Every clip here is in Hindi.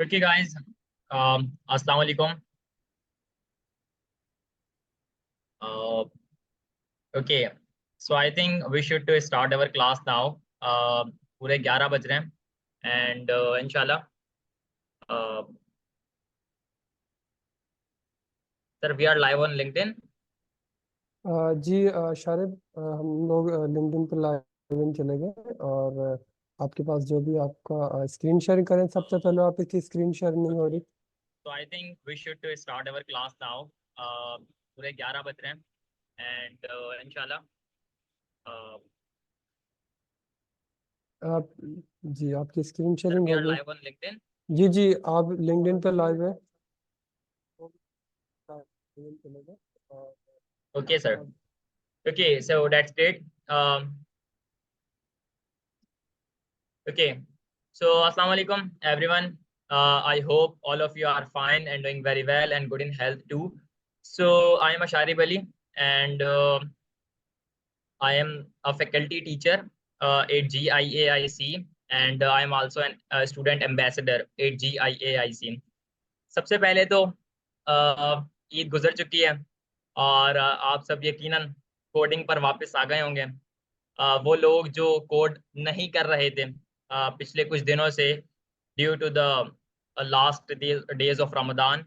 Okay, guys. Assalamu alaikum. Uh, okay. So I think we should to start our class now. पूरे 11 बज रहे हैं and inshallah, uh, sir, we are live on LinkedIn. जी शारिब, हम लोग लिंक्डइन पर लाइव इन चले गए और आपके पास जो भी आपका स्क्रीन शेयरिंग करें। सबसे पहले आप इसकी स्क्रीन शेयर नहीं हो रही। So I think we should to start our class now. पूरे 11 बज रहे हैं and inshallah, uh, आप जी आपकी स्क्रीन sir, शेयरिंग we हो are गई। live on LinkedIn. जी आप लिंक्डइन पर लाइव है। चले गए और Okay, sir. Okay, so that's great. Okay, so assalamu alaikum everyone. I hope all of you are fine and doing very well and good in health too. So I am Asharib Ali and I am a faculty teacher at GIAIC and I am also a student ambassador at GIAIC. सबसे पहले तो ईद गुजर चुकी है और आप सब यकीनन कोडिंग पर वापस आ गए होंगे। वो लोग जो कोड नहीं कर रहे थे पिछले कुछ दिनों से due to the last days of Ramadan,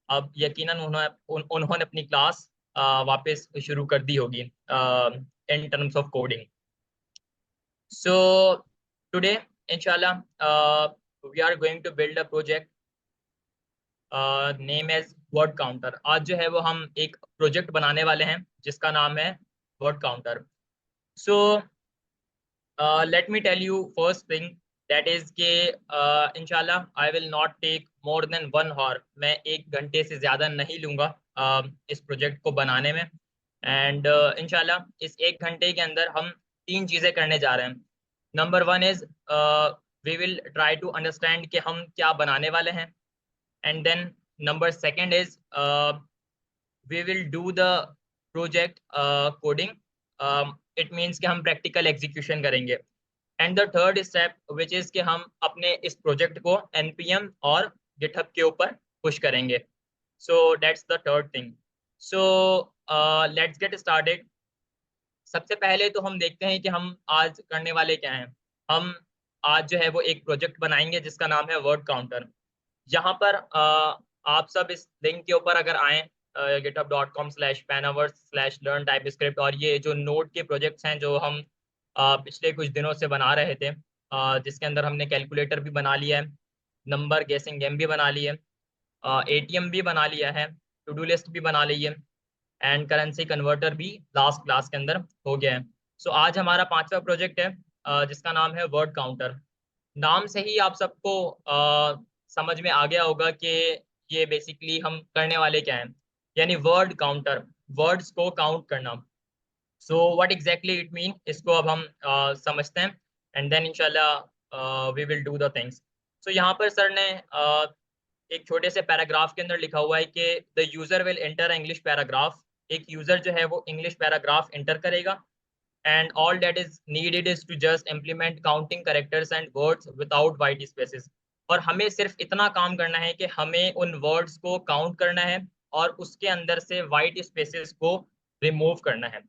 अब यकीनन उन्होंने अपनी क्लास वापस शुरू कर दी होगी in terms of coding. So today इंशाल्लाह we are going to build a project name as word counter. आज जो है वो हम एक प्रोजेक्ट बनाने वाले हैं जिसका नाम है word counter. So let me tell you first thing, that is के इंशाल्लाह I will not take more than 1 hour। मैं 1 घंटे से ज़्यादा नहीं लूँगा इस प्रोजेक्ट को बनाने में एंड इंशाल्लाह इस 1 घंटे के अंदर हम 3 चीज़ें करने जा रहे हैं। Number 1 is we will try to understand कि हम क्या बनाने वाले हैं and then number second is we will do the project coding. It means कि हम प्रैक्टिकल एग्जीक्यूशन करेंगे and the third step which is कि हम अपने इस प्रोजेक्ट को npm और गिटहब के ऊपर पुश करेंगे। सो that's the third thing. So let's get started. सबसे पहले तो हम देखते हैं कि हम आज करने वाले क्या हैं। हम आज जो है वो एक प्रोजेक्ट बनाएंगे जिसका नाम है वर्ड काउंटर। यहाँ पर आप सब इस लिंक के ऊपर अगर आएँ github.com/panaverse/learn-typescript, और ये जो नोड के प्रोजेक्ट्स हैं जो हम पिछले कुछ दिनों से बना रहे थे, जिसके अंदर हमने कैलकुलेटर भी बना लिया है, नंबर गेसिंग गेम भी बना ली है, एटीएम भी बना लिया है, टू डू लिस्ट भी बना ली है एंड करेंसी कन्वर्टर भी लास्ट क्लास के अंदर हो गया है। सो आज हमारा 5वां प्रोजेक्ट है जिसका नाम है वर्ड काउंटर। नाम से ही आप सबको समझ में आ गया होगा कि ये बेसिकली हम करने वाले क्या हैं, यानी वर्ड काउंटर, वर्ड्स को काउंट करना। So what exactly it mean, इसको अब हम समझते हैं एंड देन इंशाल्लाह we will do the things. So यहाँ पर सर ने एक छोटे से पैराग्राफ के अंदर लिखा हुआ है कि the user will enter English paragraph. एक यूजर जो है वो इंग्लिश पैराग्राफ एंटर करेगा and all that is needed is to just implement counting characters and words without white spaces। और हमें सिर्फ इतना काम करना है कि हमें उन वर्ड्स को काउंट करना है और उसके अंदर से वाइट स्पेसेस को रिमूव करना है।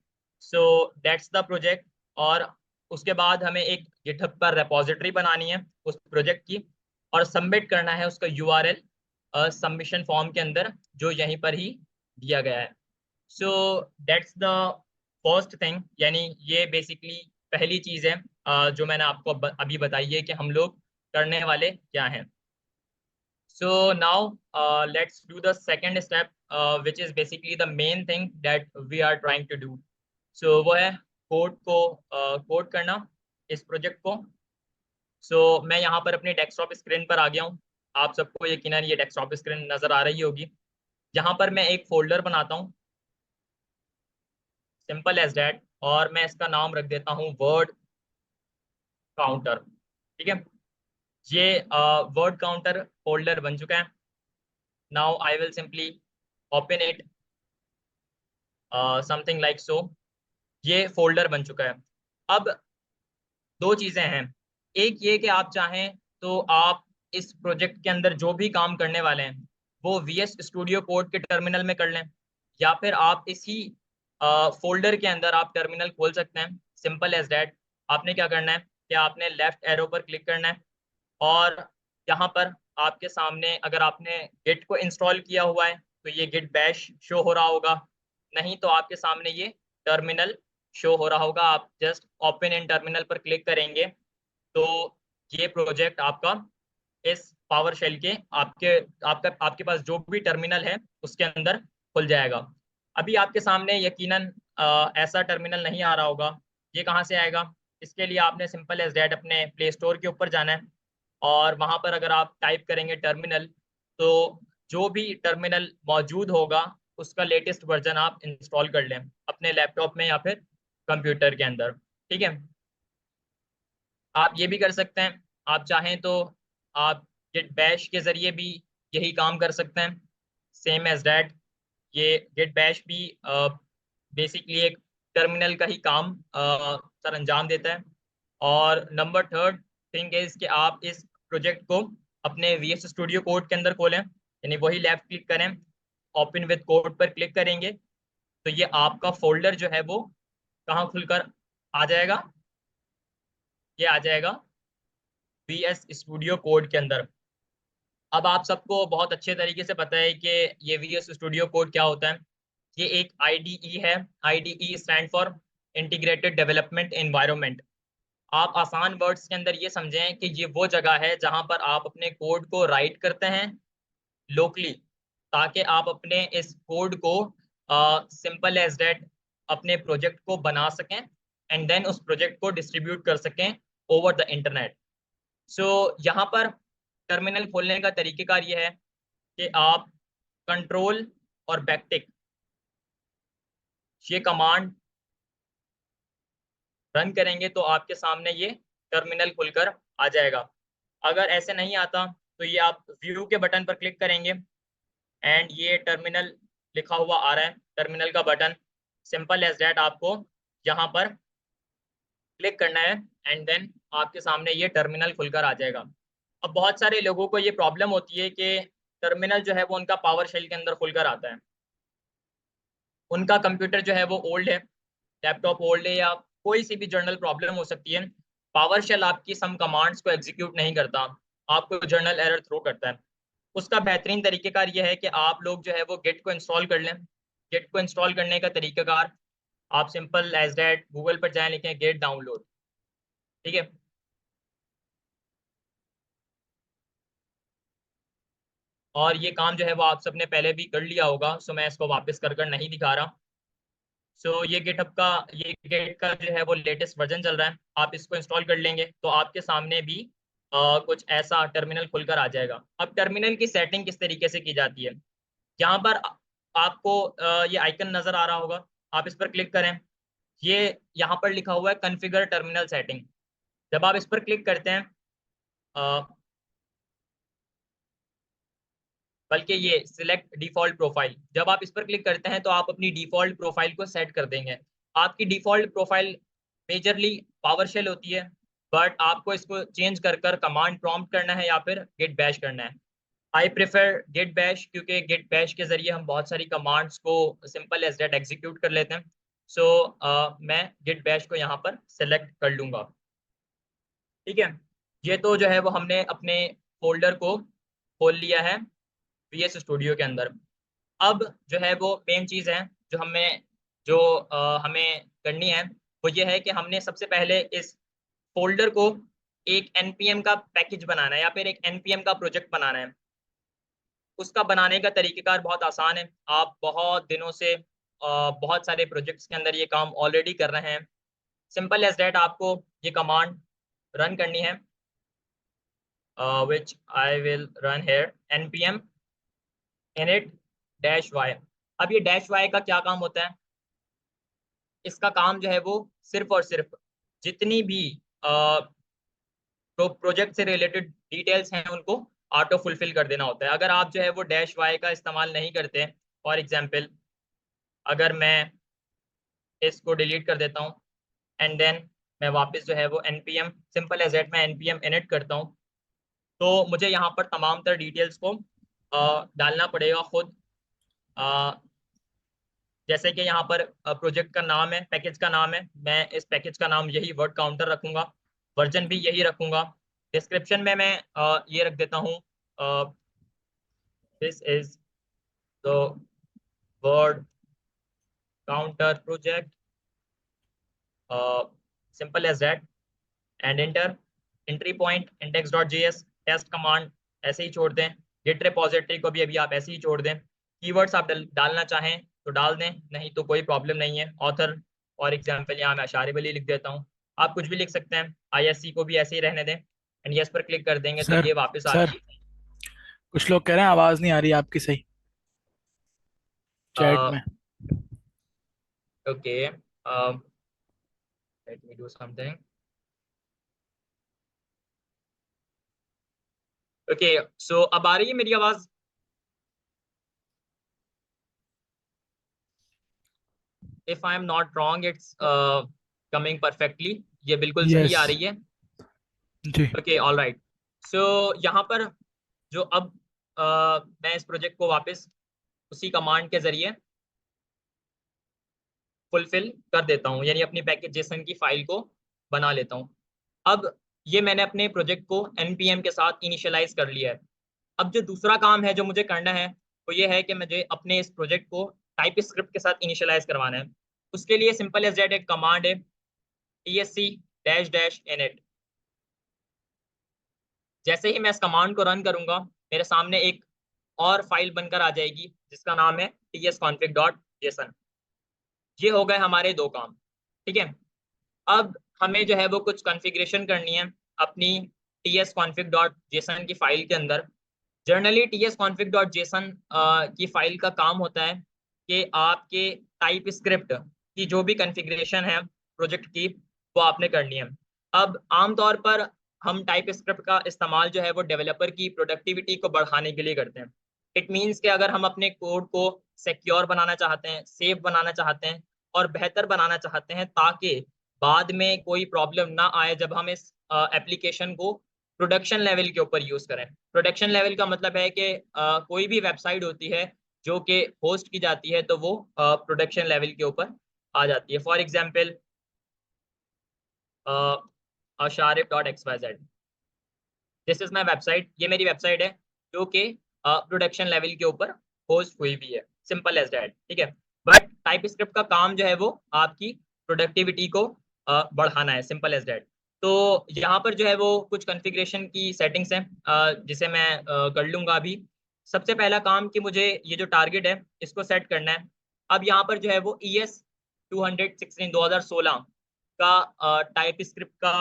So that's the project. और उसके बाद हमें एक गिटहब पर रेपोजिटरी बनानी है उस प्रोजेक्ट की और सबमिट करना है उसका यूआरएल सबमिशन फॉर्म के अंदर जो यहीं पर ही दिया गया है। So that's the first thing, यानी ये बेसिकली पहली चीज है जो मैंने आपको अभी बताई है कि हम लोग करने वाले क्या हैं। So now let's do the second step which is basically the main thing that we are trying to do. So वो है कोड को कोड करना इस प्रोजेक्ट को। सो मैं यहाँ पर अपनी डेस्कटॉप स्क्रीन पर आ गया हूँ। आप सबको यकीनन ये डेस्कटॉप स्क्रीन नजर आ रही होगी। यहाँ पर मैं एक फोल्डर बनाता हूँ, सिंपल एज दैट, और मैं इसका नाम रख देता हूँ वर्ड काउंटर। ठीक है, ये वर्ड काउंटर फोल्डर बन चुका है। Now I will simply open it something like so. ये फोल्डर बन चुका है। अब दो चीजें हैं, एक ये कि आप चाहें तो आप इस प्रोजेक्ट के अंदर जो भी काम करने वाले हैं वो VS स्टूडियो कोड के टर्मिनल में कर लें, या फिर आप इसी फोल्डर के अंदर आप टर्मिनल खोल सकते हैं। Simple as that. आपने क्या करना है कि आपने लेफ्ट एरो पर क्लिक करना है, और यहाँ पर आपके सामने अगर आपने गिट को इंस्टॉल किया हुआ है तो ये गिट बैश शो हो रहा होगा, नहीं तो आपके सामने ये टर्मिनल शो हो रहा होगा। आप जस्ट ओपन इन टर्मिनल पर क्लिक करेंगे तो ये प्रोजेक्ट आपका इस पावर शेल के आपके पास जो भी टर्मिनल है उसके अंदर खुल जाएगा। अभी आपके सामने यकीनन ऐसा टर्मिनल नहीं आ रहा होगा। ये कहाँ से आएगा? इसके लिए आपने सिंपल एज डैट अपने प्ले स्टोर के ऊपर जाना है, और वहां पर अगर आप टाइप करेंगे टर्मिनल, तो जो भी टर्मिनल मौजूद होगा उसका लेटेस्ट वर्जन आप इंस्टॉल कर लें अपने लैपटॉप में या फिर कंप्यूटर के अंदर। ठीक है। आप ये भी कर सकते हैं, आप चाहें तो आप गिट बैश के जरिए भी यही काम कर सकते हैं, सेम एज डैट। ये गिट बैश भी बेसिकली एक टर्मिनल का ही काम सर अंजाम देता है। और नंबर थर्ड थिंग इज कि आप इस प्रोजेक्ट को अपने VS स्टूडियो कोड के अंदर खोलें, यानी वही लेफ्ट क्लिक करें, ओपन विद कोड पर क्लिक करेंगे तो ये आपका फोल्डर जो है वो कहाँ खुलकर आ जाएगा? ये आ जाएगा VS स्टूडियो कोड के अंदर। अब आप सबको बहुत अच्छे तरीके से पता है कि ये VS स्टूडियो कोड क्या होता है। ये एक IDE है। IDE stand for integrated development environment. आप आसान वर्ड्स के अंदर ये समझें कि ये वो जगह है जहां पर आप अपने कोड को राइट करते हैं लोकली, ताकि आप अपने इस कोड को सिंपल एज दैट अपने प्रोजेक्ट को बना सकें एंड देन उस प्रोजेक्ट को डिस्ट्रीब्यूट कर सकें ओवर द इंटरनेट। सो यहाँ पर टर्मिनल खोलने का तरीकेकार ये है कि आप कंट्रोल और बैकटिक ये कमांड रन करेंगे तो आपके सामने ये टर्मिनल खुलकर आ जाएगा। अगर ऐसे नहीं आता तो ये आप व्यू के बटन पर क्लिक करेंगे एंड ये टर्मिनल लिखा हुआ आ रहा है, टर्मिनल का बटन। सिंपल एज दैट आपको यहाँ पर क्लिक करना है एंड देन आपके सामने ये टर्मिनल खुलकर आ जाएगा। अब बहुत सारे लोगों को ये प्रॉब्लम होती है कि टर्मिनल जो है वो उनका पावर शेल के अंदर खुलकर आता है। उनका कंप्यूटर जो है वो ओल्ड है, लैपटॉप ओल्ड है, या कोई सी भी जर्नल प्रॉब्लम हो सकती है। पावर शेल आपकी सम कमांड्स को एग्जीक्यूट नहीं करता, आपको जर्नल एरर थ्रो करता है। उसका बेहतरीन तरीकेकार यह है कि आप लोग जो है वो गिट को इंस्टॉल कर लें। गिट को इंस्टॉल करने का तरीकेकार आप सिंपल एज दैट गूगल पर जाएं, लिखें गिट डाउनलोड। ठीक है। और ये काम जो है वो आप सबने पहले भी कर लिया होगा, सो मैं इसको वापस कर कर नहीं दिखा रहा। सो ये गिटहब का ये गिट का जो है वो लेटेस्ट वर्जन चल रहा है। आप इसको इंस्टॉल कर लेंगे तो आपके सामने भी कुछ ऐसा टर्मिनल खुलकर आ जाएगा। अब टर्मिनल की सेटिंग किस तरीके से की जाती है? यहाँ पर आपको ये आइकन नजर आ रहा होगा, आप इस पर क्लिक करें। ये यहाँ पर लिखा हुआ है कॉन्फ़िगर टर्मिनल सेटिंग। जब आप इस पर क्लिक करते हैं, अ, बल्कि ये सिलेक्ट डिफॉल्ट प्रोफाइल, जब आप इस पर क्लिक करते हैं तो आप अपनी डिफॉल्ट प्रोफाइल को सेट कर देंगे। आपकी डिफॉल्ट प्रोफाइल मेजरली पावरशेल होती है, बट आपको इसको चेंज कर कर कमांड प्रॉम्प्ट करना है या फिर गिट बैश करना है। आई प्रेफर गिट बैश, क्योंकि गिट बैश के जरिए हम बहुत सारी कमांड्स को सिंपल एज डेट एग्जीक्यूट कर लेते हैं। सो मैं गिट बैश को यहाँ पर सेलेक्ट कर लूंगा। ठीक है। ये तो जो है वो हमने अपने फोल्डर को खोल लिया है VS स्टूडियो के अंदर। अब जो है वो मेन चीज़ है जो हमें करनी है, वो ये है कि हमने सबसे पहले इस फोल्डर को एक npm का पैकेज बनाना है या फिर एक npm का प्रोजेक्ट बनाना है। उसका बनाने का तरीकेकार बहुत आसान है। आप बहुत दिनों से बहुत सारे प्रोजेक्ट्स के अंदर ये काम ऑलरेडी कर रहे हैं। सिंपल एज डेट आपको ये कमांड रन करनी है, which I will run here, npm init -y। अब ये -y का क्या काम होता है? इसका काम जो है वो सिर्फ और सिर्फ जितनी भी प्रोजेक्ट से रिलेटेड डिटेल्स हैं उनको ऑटो फुलफिल कर देना होता है। अगर आप जो है वो -y का इस्तेमाल नहीं करते, फॉर एग्जाम्पल अगर मैं इसको डिलीट कर देता हूँ एंड देन मैं वापस जो है वो npm सिंपल एज दैट मैं npm init करता हूँ, तो मुझे यहाँ पर तमाम तर डिटेल्स को डालना पड़ेगा खुद। जैसे कि यहाँ पर प्रोजेक्ट का नाम है, पैकेज का नाम है, मैं इस पैकेज का नाम यही वर्ड काउंटर रखूंगा, वर्जन भी यही रखूंगा। डिस्क्रिप्शन में मैं ये रख देता हूँ, this is the word counter project, simple as that, and enter. Entry point index.js, test command ऐसे ही छोड़ दें। गिट रिपोजिटरी को भी अभी आप ऐसे ही छोड़ दें। कीवर्ड्स आप डालना चाहें तो डाल दें, नहीं तो कोई प्रॉब्लम नहीं है। ऑथर और एग्जाम्पल यहाँ मैं अशारिब अली लिख देता हूँ, आप कुछ भी लिख सकते हैं। आईएससी को भी ऐसे ही रहने दें, एंड यस पर क्लिक कर देंगे तो सर ये वापस आ सर जाएगी। कुछ लोग कह रहे हैं आवाज नहीं आ रही आपकी सही चैट में। Okay, let me do something. Okay, so अब आ रही है मेरी आवाज? If I am not wrong, it's coming perfectly, ये बिल्कुल सही यस आ रही है। जी। Okay, all right. सो यहाँ पर जो अब मैं इस प्रोजेक्ट को वापस उसी कमांड के जरिए फुलफिल कर देता हूँ, यानी अपनी पैकेज जेसन की फाइल को बना लेता हूँ। अब ये मैंने अपने प्रोजेक्ट को npm के साथ इनिशियलाइज कर लिया है। अब जो दूसरा काम है जो मुझे करना है वो ये है कि मुझे अपने इस प्रोजेक्ट को टाइप स्क्रिप्ट के साथ इनिशियलाइज करवाना है। उसके लिए सिंपल एज दैट एक कमांड है, tsc-init। जैसे ही मैं इस कमांड को रन करूंगा, मेरे सामने एक और फाइल बनकर आ जाएगी जिसका नाम है tsconfig.json। ये हो गए हमारे दो काम, ठीक है। अब हमें जो है वो कुछ कॉन्फ़िगरेशन करनी है अपनी tsconfig.json की फाइल के अंदर। जनरली tsconfig.json की फाइल का काम होता है कि आपके टाइप स्क्रिप्ट की जो भी कॉन्फ़िगरेशन है प्रोजेक्ट की, वो आपने करनी है। अब आमतौर पर हम टाइप स्क्रिप्ट का इस्तेमाल जो है वो डेवलपर की प्रोडक्टिविटी को बढ़ाने के लिए करते हैं। इट मीन्स कि अगर हम अपने कोड को सिक्योर बनाना चाहते हैं, सेफ बनाना चाहते हैं और बेहतर बनाना चाहते हैं, ताकि बाद में कोई प्रॉब्लम ना आए जब हम इस एप्लीकेशन को प्रोडक्शन लेवल के ऊपर यूज करें। प्रोडक्शन लेवल का मतलब है कि कोई भी वेबसाइट होती है जो कि होस्ट की जाती है तो वो प्रोडक्शन लेवल के ऊपर आ जाती है। For example asharif.xyz, this is my website, ये मेरी वेबसाइट है जो कि प्रोडक्शन लेवल के ऊपर होस्ट हुई भी है, सिंपल एज दैट, ठीक है। बट टाइप स्क्रिप्ट का काम जो है वो आपकी प्रोडक्टिविटी को बढ़ाना है, सिंपल एज दैट। तो यहाँ पर जो है वो कुछ कॉन्फ़िगरेशन की सेटिंग्स हैं जिसे मैं कर लूंगा अभी। सबसे पहला काम कि मुझे ये जो टारगेट है इसको सेट करना है। अब यहाँ पर जो है वो ES 2016 का टाइप स्क्रिप्ट का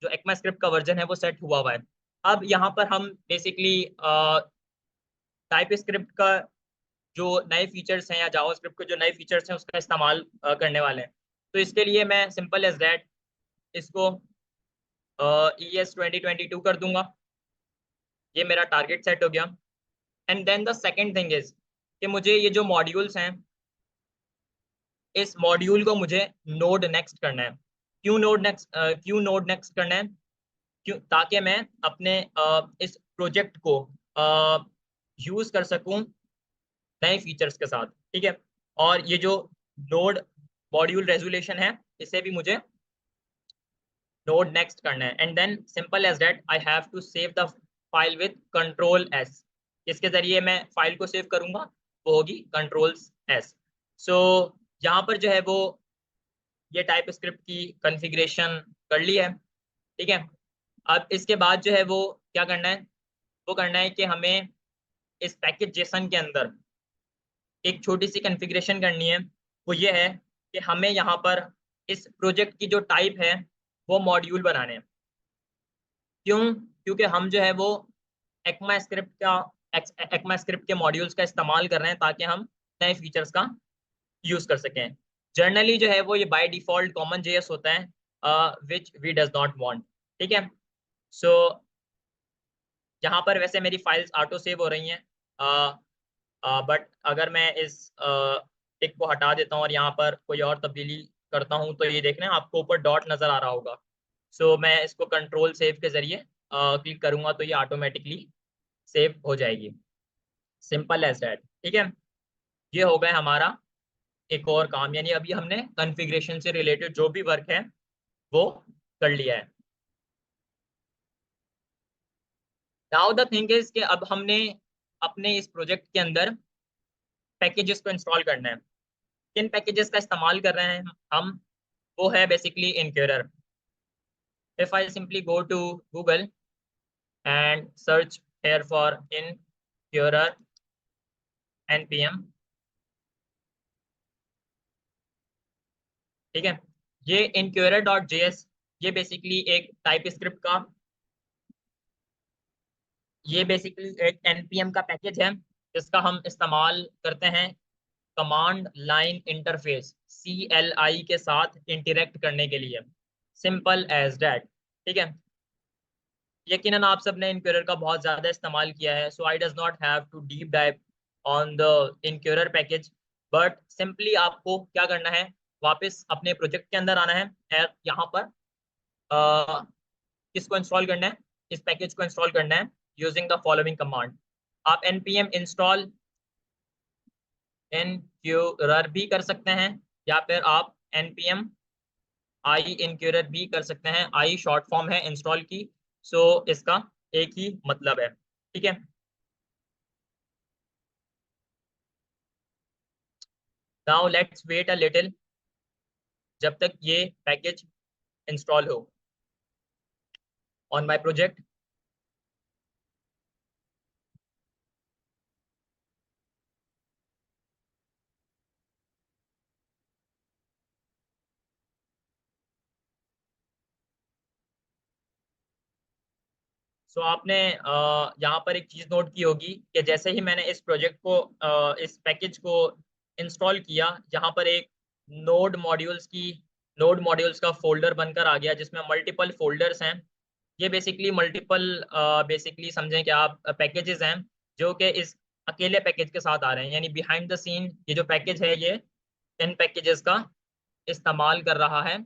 जो ECMA स्क्रिप्ट का वर्जन है वो सेट हुआ हुआ है। अब यहाँ पर हम बेसिकली टाइप स्क्रिप्ट का जो नए फीचर्स हैं या जावास्क्रिप्ट के जो नए फीचर्स हैं उसका इस्तेमाल करने वाले हैं। तो इसके लिए मैं सिंपल एज दैट इसको ES 2022 कर दूंगा। ये मेरा टारगेट सेट हो गया। And then the second thing is कि मुझे ये जो मॉड्यूल्स हैं, इस मॉड्यूल को मुझे नोड नेक्स्ट करना है। क्यों नोड नेक्स्ट करना है? क्यों? ताकि मैं अपने इस प्रोजेक्ट को यूज कर सकूं नए फीचर्स के साथ, ठीक है। और ये जो नोड मॉड्यूल रेजोल्यूशन है इसे भी मुझे नोड नेक्स्ट करना है। And then simple as that I have to save the file with Ctrl+S। इसके जरिए मैं फाइल को सेव करूंगा, वो होगी Ctrl+S। सो यहाँ पर जो है वो ये टाइप स्क्रिप्ट की कॉन्फ़िगरेशन कर ली है, ठीक है। अब इसके बाद जो है वो क्या करना है, वो करना है कि हमें इस पैकेज जेसन के अंदर एक छोटी सी कॉन्फ़िगरेशन करनी है। वो ये है कि हमें यहाँ पर इस प्रोजेक्ट की जो टाइप है वो मॉड्यूल बनाने हैं। क्यों? क्योंकि हम जो है वो ECMA स्क्रिप्ट के मॉड्यूल्स का इस्तेमाल कर रहे हैं ताकि हम नए फीचर्स का यूज कर सकें। जनरली जो है वो ये बाय डिफॉल्ट कॉमन JS होता है, which we does not want, ठीक है। सो यहाँ पर वैसे मेरी फाइल्स ऑटो सेव हो रही हैं, बट अगर मैं इस टिक को हटा देता हूँ और यहाँ पर कोई और तब्दीली करता हूँ तो ये देखना आपको ऊपर डॉट नजर आ रहा होगा। सो मैं इसको कंट्रोल सेव के जरिए क्लिक करूंगा तो ये ऑटोमेटिकली सेव हो जाएगी। Simple as that. ठीक है, ये हो गया हमारा एक और काम, यानी अभी हमने कॉन्फ़िगरेशन से रिलेटेड जो भी वर्क है वो कर लिया है। नाउ द थिंग इज कि अब हमने अपने इस प्रोजेक्ट के अंदर पैकेजेस को इंस्टॉल करना है। किन पैकेजेस का इस्तेमाल कर रहे हैं हम, वो है basically inquirer. If I simply go to Google and search here for inquirer npm, ठीक है, ये incurror.js, ये बेसिकली एक टाइप स्क्रिप्ट का, ये बेसिकली एक npm का पैकेज है जिसका हम इस्तेमाल करते हैं कमांड लाइन इंटरफेस CLI के साथ इंटरेक्ट करने के लिए। Simple as that. ठीक है, यकीनन आप सबने इनक्यूरर का बहुत ज़्यादा इस्तेमाल किया है, so I does not have to deep dive on the inquirer package, but simply आपको क्या करना है, वापस अपने प्रोजेक्ट के अंदर आना है और यहाँ पर किसको इंस्टॉल करना है, इस पैकेज को इंस्टॉल करना है यूजिंग द फॉलोइंग कमांड। आप npm इंस्टॉल इनक्यूरर भी कर सकते हैं, या फिर आप npm आई इनक्यूरर भी कर सकते हैं। आई शॉर्ट फॉर्म है इंस्टॉल की, सो इसका एक ही मतलब है। ठीक है, now let's wait a little जब तक ये पैकेज इंस्टॉल हो ऑन माय प्रोजेक्ट। सो आपने यहाँ पर एक चीज़ नोट की होगी कि जैसे ही मैंने इस प्रोजेक्ट को इस पैकेज को इंस्टॉल किया, यहाँ पर एक नोड मॉड्यूल्स का फोल्डर बनकर आ गया जिसमें मल्टीपल फोल्डर्स हैं। ये बेसिकली मल्टीपल बेसिकली समझें कि आप पैकेजेस हैं जो कि इस अकेले पैकेज के साथ आ रहे हैं, यानी बिहाइंड द सीन ये जो पैकेज है ये इन पैकेजेस का इस्तेमाल कर रहा है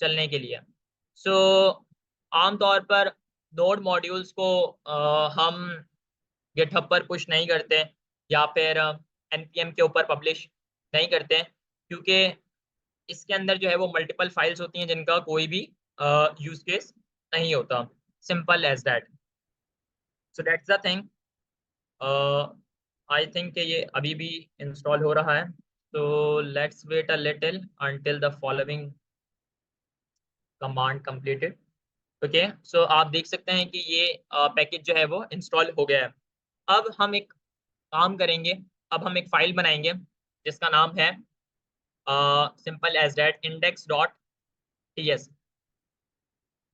चलने के लिए। सो आमतौर पर नोड मॉड्यूल्स को हम गिटहब पर पुश नहीं करते या फिर npm के ऊपर पब्लिश नहीं करते, क्योंकि इसके अंदर जो है वो मल्टीपल फाइल्स होती हैं जिनका कोई भी यूज केस नहीं होता। Simple as that. So that's the thing. I think कि ये अभी भी इंस्टॉल हो रहा है, तो let's wait a little until the following command completed. Okay, so आप देख सकते हैं कि ये पैकेज जो है वो इंस्टॉल हो गया है। अब हम एक काम करेंगे, अब हम एक फाइल बनाएंगे जिसका नाम है सिंपल एज दैट index.ts।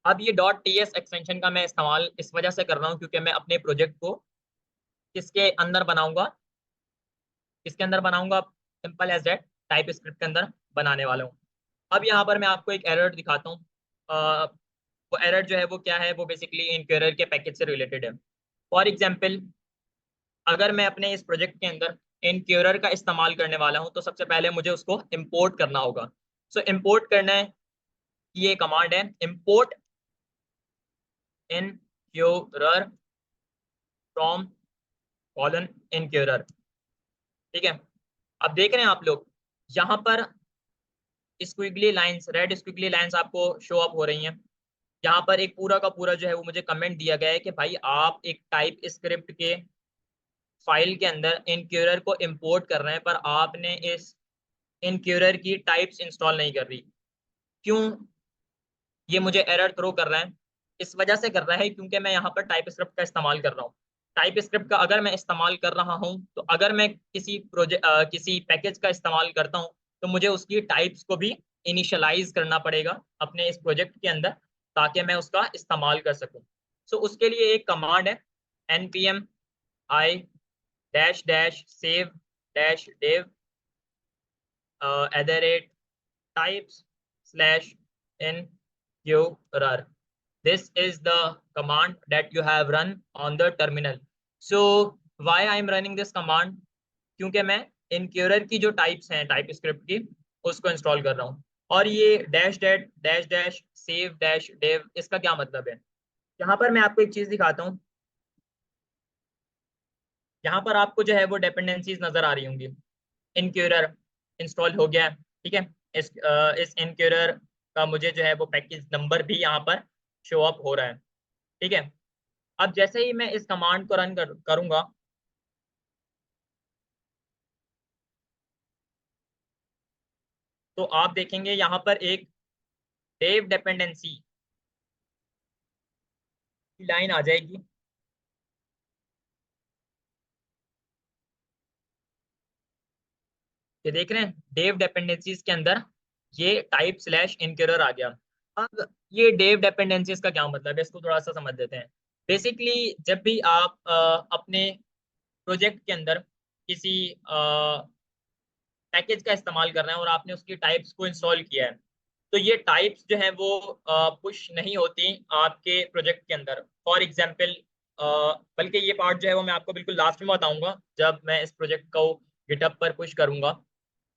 अब ये .ts एक्सटेंशन का मैं इस्तेमाल इस वजह से कर रहा हूँ क्योंकि मैं अपने प्रोजेक्ट को किसके अंदर बनाऊंगा, किसके अंदर बनाऊंगा, simple as that TypeScript के अंदर बनाने वाला हूँ। अब यहाँ पर मैं आपको एक एरर दिखाता हूँ। वो एरर जो है वो क्या है, वो बेसिकली इनक्यूरर के पैकेज से रिलेटेड है। फॉर एग्जाम्पल, अगर मैं अपने इस प्रोजेक्ट के अंदर इनक्यूरर का इस्तेमाल करने वाला हूँ तो सबसे पहले मुझे उसको इम्पोर्ट करना होगा। सो इम्पोर्ट करना है, ये कमांड है इम्पोर्ट इनक्यूरर फ्रॉम कॉलन इनक्यूरर। ठीक है, अब देख रहे हैं आप लोग यहाँ पर स्क्विगली लाइंस, रेड स्क्विगली लाइंस आपको शो अप हो रही हैं। यहाँ पर एक पूरा का पूरा जो है वो मुझे कमेंट दिया गया है कि भाई आप एक टाइप स्क्रिप्ट के फाइल के अंदर इनक्यूरर को इंपोर्ट कर रहे हैं पर आपने इस इनक्यूरर की टाइप्स इंस्टॉल नहीं कर रही। क्यों ये मुझे एरर थ्रो कर रहा है? इस वजह से कर रहा है क्योंकि मैं यहाँ पर टाइप स्क्रिप्ट का इस्तेमाल कर रहा हूँ। टाइप स्क्रिप्ट का अगर मैं इस्तेमाल कर रहा हूँ तो अगर मैं किसी प्रोजेक्ट किसी पैकेज का इस्तेमाल करता हूँ तो मुझे उसकी टाइप्स को भी इनिशियलाइज करना पड़ेगा अपने इस प्रोजेक्ट के अंदर ताकि मैं उसका इस्तेमाल कर सकूँ। सो उसके लिए एक कमांड है npm i dash dash save dash dev @types slash incurrer. This is the command that you have run on the terminal. So why I am running this command? क्योंकि मैं incurrer की जो टाइप्स हैं टाइप स्क्रिप्ट की उसको इंस्टॉल कर रहा हूँ। और ये dash dash dash dash save dash dev, इसका क्या मतलब है? यहाँ पर मैं आपको एक चीज दिखाता हूँ। यहाँ पर आपको जो है वो डिपेंडेंसीज नजर आ रही होंगी। इनक्यूरर इंस्टॉल हो गया है, ठीक है। इस इनक्यूरर का मुझे जो है वो पैकेज नंबर भी यहाँ पर शो अप हो रहा है, ठीक है। अब जैसे ही मैं इस कमांड को रन करूंगा, तो आप देखेंगे यहाँ पर एक डेव डिपेंडेंसी की लाइन आ जाएगी। ये देख रहे हैं, डेव डिपेंडेंसीज के अंदर ये टाइप स्लैश इनक्यूरर आ गया। अब ये डेव डिपेंडेंसीज का क्या मतलब है, इसको थोड़ा सा समझ लेते हैं। बेसिकली जब भी आप अपने प्रोजेक्ट के अंदर किसी पैकेज का इस्तेमाल कर रहे हैं और आपने उसकी टाइप्स को इंस्टॉल किया है, तो ये टाइप्स जो है वो पुश नहीं होती आपके प्रोजेक्ट के अंदर। फॉर एग्जांपल, बल्कि ये पार्ट जो है वो मैं आपको बिल्कुल लास्ट में बताऊंगा, जब मैं इस प्रोजेक्ट को गिटहब पर पुश करूंगा,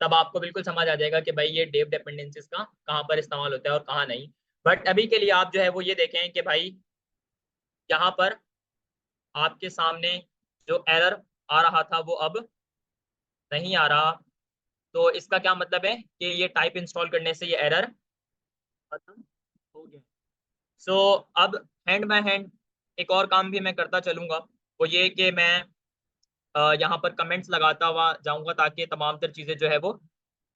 तब आपको बिल्कुल समझ आ जाएगा कि भाई ये डेव डिपेंडेंसीज का कहाँ पर इस्तेमाल होता है और कहाँ नहीं। बट अभी के लिए आप जो है वो ये देखें कि भाई यहाँ पर आपके सामने जो एरर आ रहा था वो अब नहीं आ रहा। तो इसका क्या मतलब है कि ये टाइप इंस्टॉल करने से ये एरर खत्म हो गया। सो अब हैंड बाय हैंड एक और काम भी मैं करता चलूंगा, वो ये कि मैं यहाँ पर कमेंट्स लगाता हुआ जाऊंगा, ताकि तमाम तर चीज़ें जो है वो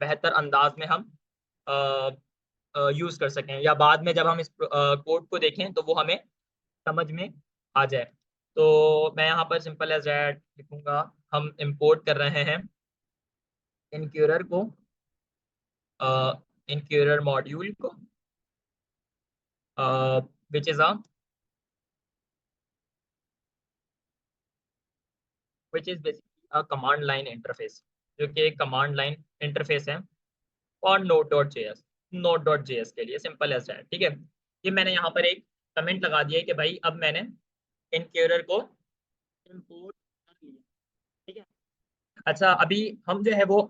बेहतर अंदाज में हम यूज़ कर सकें, या बाद में जब हम इस कोड को देखें तो वो हमें समझ में आ जाए। तो मैं यहाँ पर सिंपल एज दैट लिखूंगा। हम इंपोर्ट कर रहे हैं इनक्यूरर को, इनक्यूरर मॉड्यूल को, which is a which is basically a command line interface, जो कि एक कमांड लाइन इंटरफेस है और node dot JS, node dot JS के लिए सिंपल एज दैट, ठीक है। ये मैंने यहाँ पर एक कमेंट लगा दिया है कि भाई अब मैंने इनक्यूरर को इंपोर्ट कर लिया, ठीक है। अच्छा, अभी हम जो है वो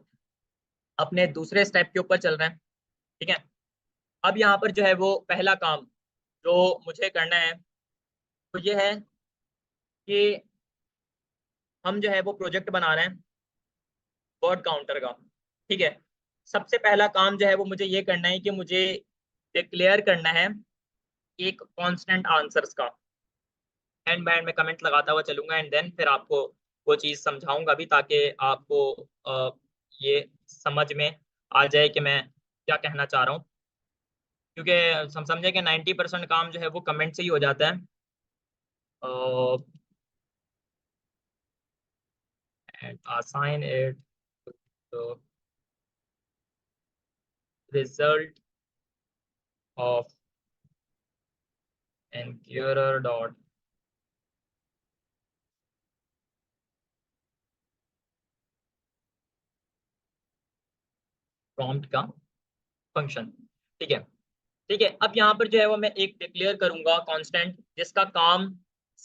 अपने दूसरे स्टेप के ऊपर चल रहे हैं, ठीक है। अब यहाँ पर जो है वो पहला काम जो मुझे करना है वो ये है कि हम जो है वो प्रोजेक्ट बना रहे हैं वर्ड काउंटर का, ठीक है। सबसे पहला काम जो है वो मुझे ये करना है कि मुझे डिक्लेयर करना है एक कांस्टेंट आंसर्स का। एंड बाय एंड में कमेंट लगाता हुआ चलूंगा, एंड देन फिर आपको वो चीज़ समझाऊंगा भी, ताकि आपको ये समझ में आ जाए कि मैं क्या कहना चाह रहा हूँ। क्योंकि हम समझे कि 90% काम जो है वो कमेंट से ही हो जाता है। And assign it the result of inquirer dot prompt का फंक्शन, ठीक है। ठीक है, अब यहाँ पर जो है वो मैं एक डिक्लेयर करूंगा कांस्टेंट, जिसका काम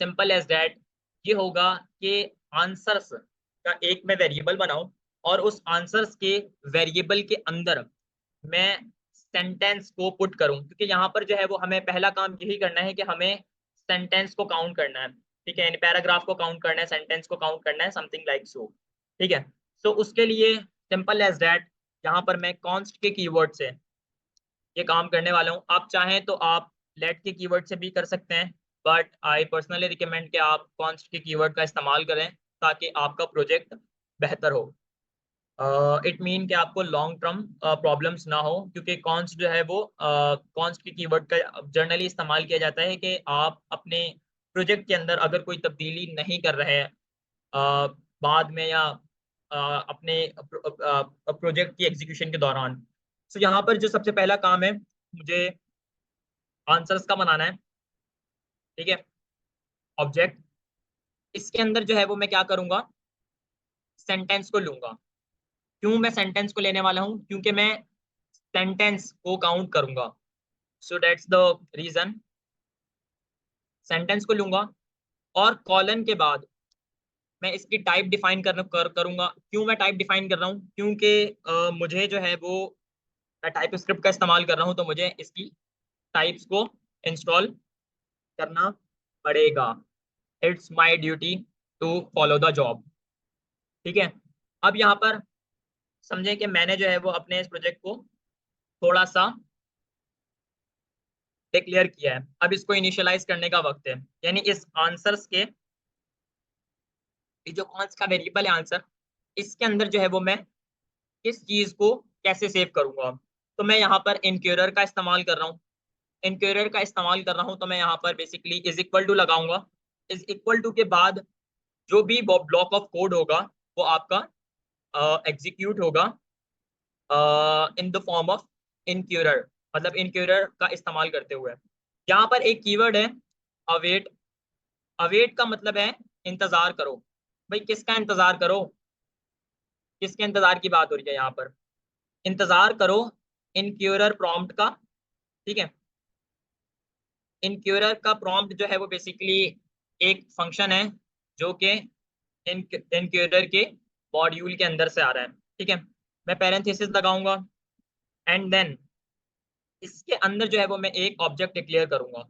सिंपल एज दैट ये होगा कि आंसर्स का एक मैं वेरिएबल बनाऊं, और उस आंसर्स के वेरिएबल के अंदर मैं सेंटेंस को पुट करूं। क्योंकि यहाँ पर जो है वो हमें पहला काम यही करना है कि हमें सेंटेंस को काउंट करना है, ठीक है, यानी पैराग्राफ को काउंट करना है, सेंटेंस को काउंट करना है, समथिंग लाइक सो, ठीक है। सो उसके लिए सिंपल एज दैट यहाँ पर मैं कॉन्स्ट के कीवर्ड से ये काम करने वाला हूँ। आप चाहें तो आप लेट के कीवर्ड से भी कर सकते हैं, बट आई पर्सनली रिकमेंड कि आप कॉन्स्ट के कीवर्ड का इस्तेमाल करें, ताकि आपका प्रोजेक्ट बेहतर हो। इट मीन कि आपको लॉन्ग टर्म प्रॉब्लम्स ना हो, क्योंकि कॉन्स्ट जो है वो कॉन्स्ट के कीवर्ड का जनरली इस्तेमाल किया जाता है कि आप अपने प्रोजेक्ट के अंदर अगर कोई तब्दीली नहीं कर रहे हैं बाद में, या अपने प्रोजेक्ट की एग्जीक्यूशन के दौरान। तो यहाँ पर जो सबसे पहला काम है, मुझे आंसर्स का बनाना है, ठीक है, ऑब्जेक्ट। इसके अंदर जो है वो मैं क्या करूंगा, सेंटेंस को लूंगा। क्यों मैं सेंटेंस को लेने वाला हूं, क्योंकि मैं सेंटेंस को काउंट करूंगा। So that's the reason. Sentence को लूंगा और कॉलन के बाद मैं इसकी टाइप डिफाइन करूंगा। क्यों मैं टाइप डिफाइन कर रहा हूँ, क्योंकि मुझे जो है वो मैं टाइप स्क्रिप्ट का इस्तेमाल कर रहा हूँ, तो मुझे इसकी टाइप्स को इंस्टॉल करना पड़ेगा। It's my duty to follow the job. ठीक है, अब यहाँ पर समझें कि मैंने जो है वो अपने इस प्रोजेक्ट को थोड़ा सा डिक्लेयर किया है। अब इसको इनिशियलाइज करने का वक्त है, यानी इस आंसर्स के, ये जो कौन सा वेरिएबल है आंसर, इसके अंदर जो है वो मैं किस चीज को कैसे सेव करूंगा। तो मैं यहाँ पर इनक्यूरर का इस्तेमाल कर रहा हूँ। इनक्यूरर का इस्तेमाल कर रहा हूँ तो मैं यहाँ पर बेसिकली इज इक्वल टू लगाऊंगा। इज इक्वल टू के बाद जो भी ब्लॉक ऑफ कोड होगा वो आपका एग्जीक्यूट होगा इन द फॉर्म ऑफ इनक्यूरर, मतलब इनक्यूरर का इस्तेमाल करते हुए। यहाँ पर एक कीवर्ड है अवेट। अवेट का मतलब है इंतजार करो। भाई किसका इंतजार करो, किसके इंतजार की बात हो रही है यहाँ पर? इंतजार करो इनक्यूरर प्रॉम्प्ट का। ठीक है, इनक्यूरर का प्रॉम्प्ट जो है वो बेसिकली एक फंक्शन है जो कि इनक्यूरर के मॉड्यूल के अंदर से आ रहा है। ठीक है, मैं पैरेंथेसिस लगाऊंगा एंड देन इसके अंदर जो है वो मैं एक ऑब्जेक्ट डिक्लेयर करूंगा।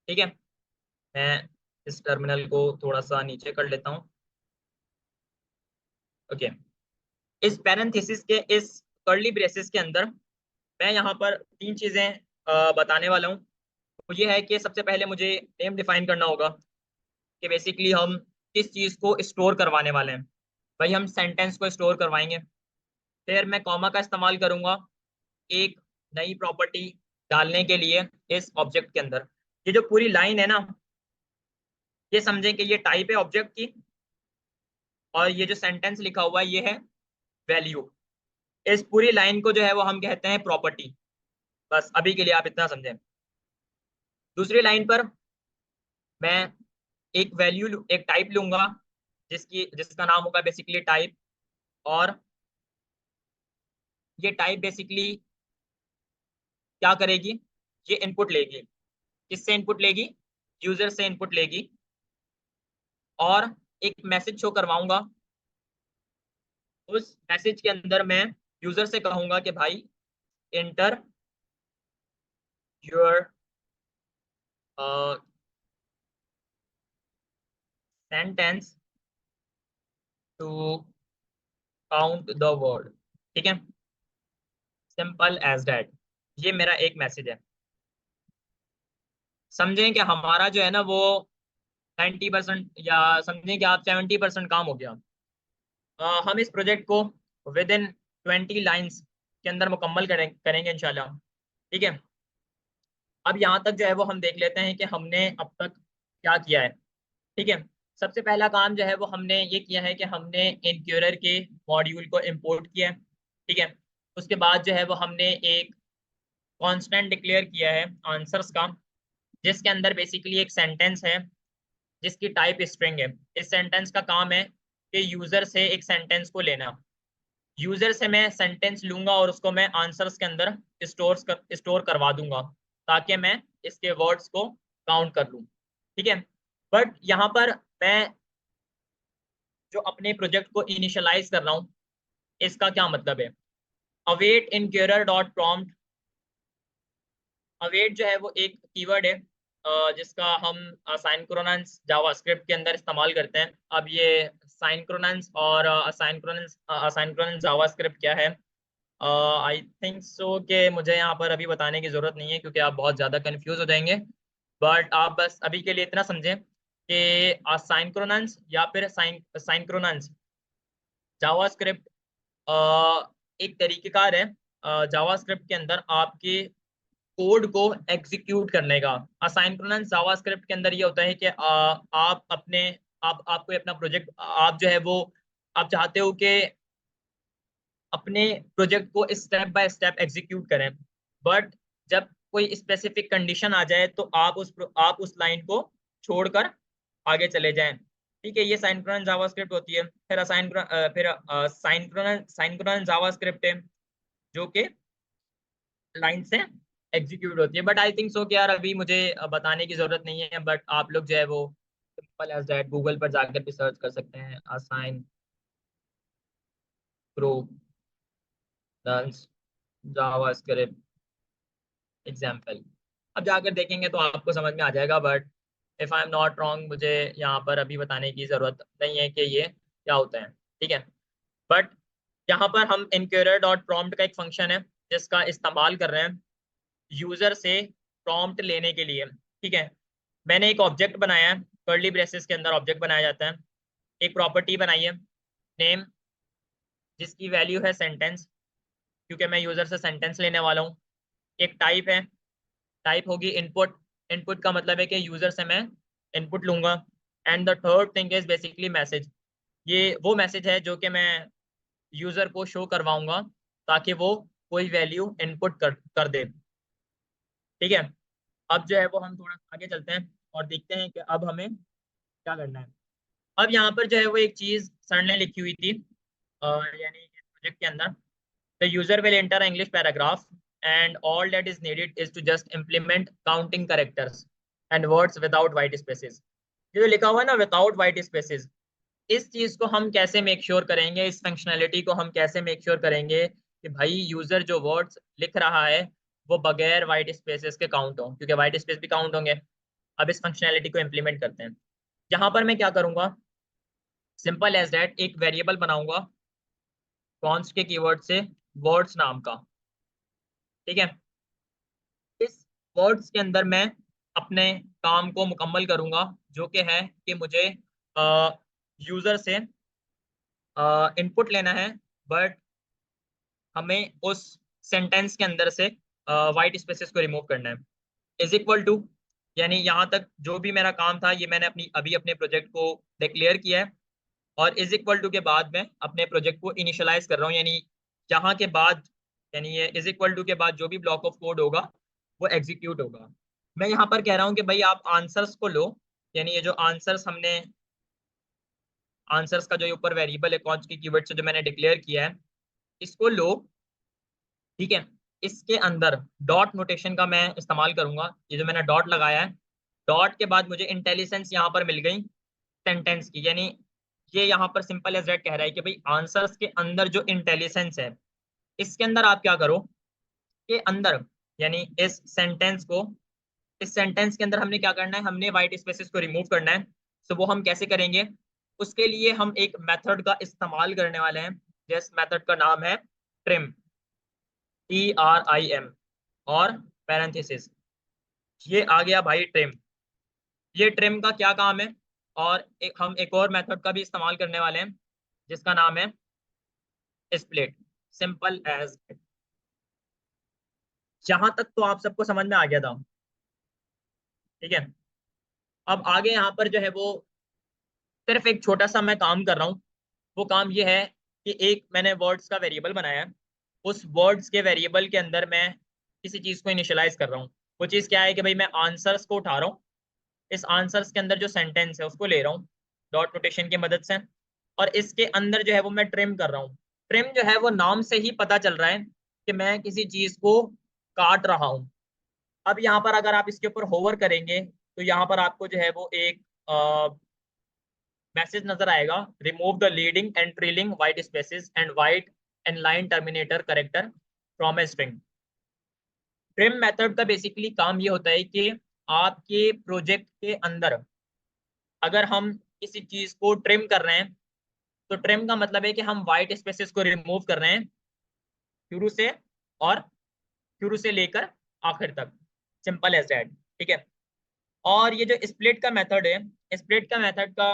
ठीक है, मैं इस टर्मिनल को थोड़ा सा नीचे कर लेता हूँ। ओके, इस पैरेंथेसिस के इस कर्ली ब्रेसेस के अंदर मैं यहाँ पर तीन चीजें बताने वाला हूँ। तो ये है कि सबसे पहले मुझे नेम डिफाइन करना होगा कि बेसिकली हम किस चीज को स्टोर करवाने वाले हैं। भाई हम सेंटेंस को स्टोर करवाएंगे। फिर मैं कॉमा का इस्तेमाल करूंगा एक नई प्रॉपर्टी डालने के लिए इस ऑब्जेक्ट के अंदर। ये जो पूरी लाइन है ना, ये समझें कि ये टाइप है ऑब्जेक्ट की, और ये जो सेंटेंस लिखा हुआ है ये है वैल्यू। इस पूरी लाइन को जो है वो हम कहते हैं प्रॉपर्टी। बस अभी के लिए आप इतना समझें। दूसरी लाइन पर मैं एक वैल्यू, एक टाइप लूंगा जिसका नाम होगा बेसिकली टाइप। और ये टाइप बेसिकली क्या करेगी, ये इनपुट लेगी। किससे इनपुट लेगी? यूजर से इनपुट लेगी। और एक मैसेज शो करवाऊंगा। उस मैसेज के अंदर मैं यूजर से कहूंगा कि भाई enter your sentence to count the word. ठीक है, सिंपल एज दैट। ये मेरा एक मैसेज है। समझें कि हमारा जो है ना वो 90% या समझें कि आप 70% काम हो गया। हम इस प्रोजेक्ट को विद इन 20 लाइन्स के अंदर मुकम्मल करेंगे इंशाल्लाह। ठीक है, अब यहाँ तक जो है वो हम देख लेते हैं कि हमने अब तक क्या किया है। ठीक है, सबसे पहला काम जो है वो हमने ये किया है कि हमने इनक्यूरर के मॉड्यूल को इंपोर्ट किया है। ठीक है, उसके बाद जो है वो हमने एक कांस्टेंट डिक्लेयर किया है आंसर्स का, जिसके अंदर बेसिकली एक सेंटेंस है जिसकी टाइप स्ट्रिंग है। इस सेंटेंस का काम है कि यूजर से एक सेंटेंस को लेना। यूजर से मैं सेंटेंस लूंगा और उसको मैं आंसर्स के अंदर स्टोर करवा दूंगा ताकि मैं इसके वर्ड्स को काउंट कर लूँ। ठीक है, बट यहाँ पर मैं जो अपने प्रोजेक्ट को इनिशियलाइज कर रहा हूँ इसका क्या मतलब है? Await inquirer dot prompt. Await जो है वो एक कीवर्ड है जिसका हम साइंक्रोनस जावास्क्रिप्ट के अंदर इस्तेमाल करते हैं। अब ये साइंक्रोनस और असाइनक्रोनस जावास्क्रिप्ट क्या है? आई थिंक सो कि मुझे यहाँ पर अभी बताने की जरूरत नहीं है क्योंकि आप बहुत ज़्यादा कंफ्यूज हो जाएंगे। बट आप बस अभी के लिए इतना समझें कि असाइनक्रोनस या फिर साइंक्रोनस जावास्क्रिप्ट एक तरीकेकार है जावास्क्रिप्ट के अंदर आपके कोड को एग्जीक्यूट करने का। असाइनक्रोनस जावास्क्रिप्ट के अंदर ये होता है कि आप अपने आपको अपना प्रोजेक्ट, आप जो है वो आप चाहते हो कि अपने प्रोजेक्ट को स्टेप बाय स्टेप एग्जीक्यूट करें। बट जब कोई स्पेसिफिक कंडीशन आ जाए तो आप उस लाइन को छोड़कर आगे चले जाएं। ठीक है, ये साइंक्रोनस जावास्क्रिप्ट होती है। फिर साइंक्रोनस जावास्क्रिप्ट है जो कि लाइन से एग्जीक्यूट होती है। बट आई थिंक सो कि यार अभी मुझे बताने की जरूरत नहीं है। बट आप लोग जो है वो सिंपल एज दैट गूगल पर जाकर भी सर्च कर सकते हैं असाइन जावास्क्रिप्ट एग्जाम्पल। अब जाकर देखेंगे तो आपको समझ में आ जाएगा, but if I am not wrong मुझे यहाँ पर अभी बताने की जरूरत नहीं है कि ये क्या होता है। ठीक है, बट यहाँ पर हम इंक्यूरर डॉट प्रॉम्प्ट का एक फंक्शन है जिसका इस्तेमाल कर रहे हैं यूजर से प्रॉम्प्ट लेने के लिए। ठीक है, मैंने एक ऑब्जेक्ट बनाया है, कर्ली ब्रेसेस के अंदर ऑब्जेक्ट बनाया जाता है। एक प्रॉपर्टी बनाई है नेम, जिसकी वैल्यू है सेंटेंस, क्योंकि मैं यूजर से सेंटेंस लेने वाला हूँ। एक टाइप है, टाइप होगी इनपुट, इनपुट का मतलब है कि यूजर से मैं इनपुट लूंगा। And the third thing is basically message, ये वो मैसेज है जो कि मैं यूजर को शो करवाऊंगा ताकि वो कोई वैल्यू इनपुट कर दे। ठीक है, अब जो है वो हम थोड़ा आगे चलते हैं और देखते हैं कि अब हमें क्या करना है। अब यहाँ पर जो है वो एक चीज सर ने लिखी हुई थी, यानी इस प्रोजेक्ट के अंदर, the user will enter English paragraph and all that is needed is to just implement counting characters and words without white spaces. ये जो लिखा हुआ है ना विदाउट वाइट स्पेसेस, इस चीज को हम कैसे मेक श्योर करेंगे, इस फंक्शनैलिटी को हम कैसे मेक श्योर करेंगे कि भाई यूजर जो वर्ड्स लिख रहा है वो बगैर वाइट स्पेसेस के काउंट हो, क्योंकि वाइट स्पेस भी काउंट होंगे। अब इस फंक्शनैलिटी को इम्प्लीमेंट करते हैं। यहाँ पर मैं क्या करूंगा, सिंपल एज दैट एक वेरिएबल बनाऊंगा कॉन्स्ट के कीवर्ड से वर्ड्स नाम का। ठीक है, इस वर्ड्स के अंदर मैं अपने काम को मुकम्मल करूंगा, जो कि है कि मुझे यूजर से इनपुट लेना है, बट हमें उस सेंटेंस के अंदर से वाइट स्पेसेस को रिमूव करना है। इज इक्वल टू, यानी यहाँ तक जो भी मेरा काम था ये मैंने अभी अपने प्रोजेक्ट को डिक्लेयर किया है, और इज इक्वल टू के बाद मैं अपने प्रोजेक्ट को इनिशियलाइज कर रहा हूँ, यानी यहाँ के बाद, यानी ये इज इक्वल टू के बाद जो भी ब्लॉक ऑफ कोड होगा वो एग्जीक्यूट होगा। मैं यहाँ पर कह रहा हूँ कि भाई आप आंसर्स को लो, यानी ये जो आंसर्स हमने, आंसर्स का जो ऊपर वेरिएबल है कॉन्स्ट की कीवर्ड से जो मैंने डिक्लेयर किया है, इसको लो। ठीक है, इसके अंदर डॉट नोटेशन का मैं इस्तेमाल करूंगा, ये जो मैंने डॉट लगाया है, डॉट के बाद मुझे इंटेलिजेंस यहाँ पर मिल गई सेंटेंस की, यानी ये यहाँ पर सिंपल एज दैट कह रहा है कि भाई आंसर्स के अंदर जो इंटेलिजेंस है, इसके अंदर आप क्या करो के अंदर, यानी इस सेंटेंस के अंदर हमने क्या करना है, हमने वाइट स्पेसेस को रिमूव करना है। तो वो हम कैसे करेंगे, उसके लिए हम एक मेथड का इस्तेमाल करने वाले हैं, जिस मेथड का नाम है ट्रिम, TRIM, और पैरेंथेसिस, ये आ गया भाई ट्रिम। ये ट्रिम का क्या काम है, और हम एक और मेथड का भी इस्तेमाल करने वाले हैं जिसका नाम है स्प्लिट, सिंपल एज। जहां तक तो आप सबको समझ में आ गया था। ठीक है, अब आगे यहाँ पर जो है वो सिर्फ एक छोटा सा मैं काम कर रहा हूँ। वो काम ये है कि एक मैंने वर्ड्स का वेरिएबल बनाया है, उस वर्ड्स के वेरिएबल के अंदर मैं किसी चीज को इनिशियलाइज कर रहा हूँ। वो चीज क्या है कि भाई मैं आंसर्स को उठा रहा हूँ, इस आंसर्स के अंदर जो सेंटेंस है उसको ले रहा हूँ डॉट नोटेशन की मदद से, और इसके अंदर जो है वो मैं ट्रिम कर रहा हूँ। ट्रिम जो है वो नाम से ही पता चल रहा है कि मैं किसी चीज को काट रहा हूँ। अब यहाँ पर अगर आप इसके ऊपर होवर करेंगे तो यहाँ पर आपको जो है वो एक मैसेज नजर आएगा, remove the leading and trailing white spaces and white and line terminator character from a string. Trim method का बेसिकली काम ये होता है कि आपके प्रोजेक्ट के अंदर अगर हम किसी चीज को ट्रिम कर रहे हैं, तो ट्रिम का मतलब है कि हम वाइट स्पेसेस को रिमूव कर रहे हैं शुरू से, और शुरू से लेकर आखिर तक, सिंपल एज दैट। ठीक है, और ये जो स्प्लिट का मेथड है, स्प्लिट का मेथड का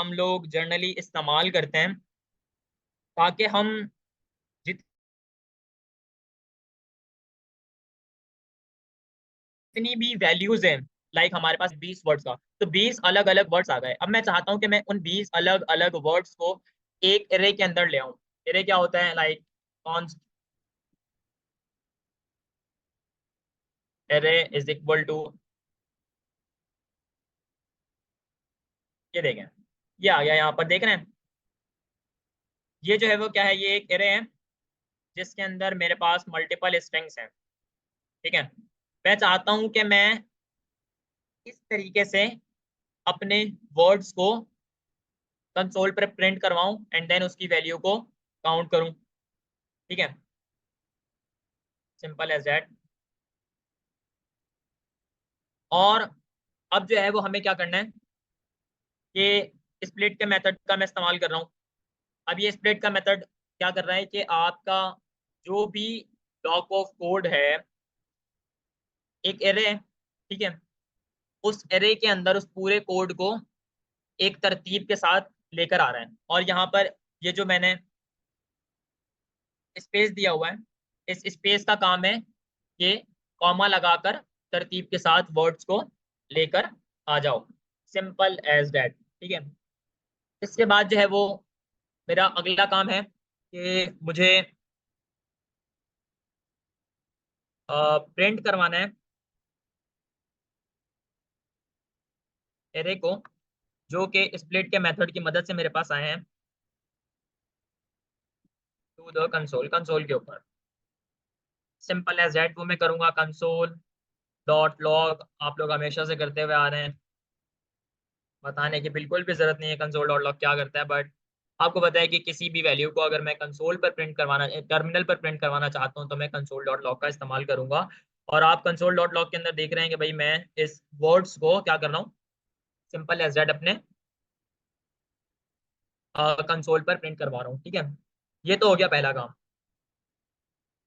हम लोग जनरली इस्तेमाल करते हैं ताकि हम जितनी भी वैल्यूज हैं, लाइक हमारे पास 20 वर्ड्स का, तो 20 अलग अलग वर्ड्स आ गए। अब मैं चाहता हूं कि मैं उन 20 अलग अलग वर्ड्स को एक एरे के अंदर ले आऊं। एरे क्या होता है, like const array is equal to, ये देखें, ये आ गया यहाँ पर, देख रहे हैं। ये जो है वो क्या है, ये एक एरे है जिसके अंदर मेरे पास मल्टीपल स्ट्रिंग्स हैं। ठीक है, मैं चाहता हूं कि मैं इस तरीके से अपने वर्ड्स को कंसोल पर प्रिंट करवाऊं एंड देन उसकी वैल्यू को काउंट करूं। ठीक है, सिंपल एज दैट। और अब जो है वो हमें क्या करना है कि स्प्लिट के मेथड का मैं इस्तेमाल कर रहा हूँ। अब ये स्प्लिट का मेथड क्या कर रहा है कि आपका जो भी ब्लॉक ऑफ कोड है, एक एरे है, ठीक है, उस एरे के अंदर उस पूरे कोड को एक तरतीब के साथ लेकर आ रहा है। और यहाँ पर ये जो मैंने स्पेस दिया हुआ है, इस स्पेस का काम है कि कॉमा लगाकर तरतीब के साथ वर्ड्स को लेकर आ जाओ। सिंपल एज दैट, ठीक है। इसके बाद जो है वो मेरा अगला काम है कि मुझे प्रिंट करवाना है एरे को, जो कि स्प्लिट के मेथड की मदद से मेरे पास आए हैं टू द कंसोल, कंसोल के ऊपर। सिंपल एज दैट वो मैं करूंगा कंसोल डॉट लॉग। आप लोग हमेशा से करते हुए आ रहे हैं, बताने की बिल्कुल भी जरूरत नहीं है कंसोल डॉट लॉग क्या करता है। बट आपको पता है कि किसी भी वैल्यू को अगर मैं कंसोल पर प्रिंट करवाना, टर्मिनल पर प्रिंट करवाना चाहता हूँ, तो मैं कंसोल डॉट लॉग का इस्तेमाल करूंगा। और आप कंसोल डॉट लॉग के अंदर देख रहे हैं कि भाई मैं इस वर्ड्स को क्या कर रहा हूँ, सिंपल एज दैट अपने कंसोल पर प्रिंट करवा रहा हूँ, ठीक है। ये तो हो गया पहला काम।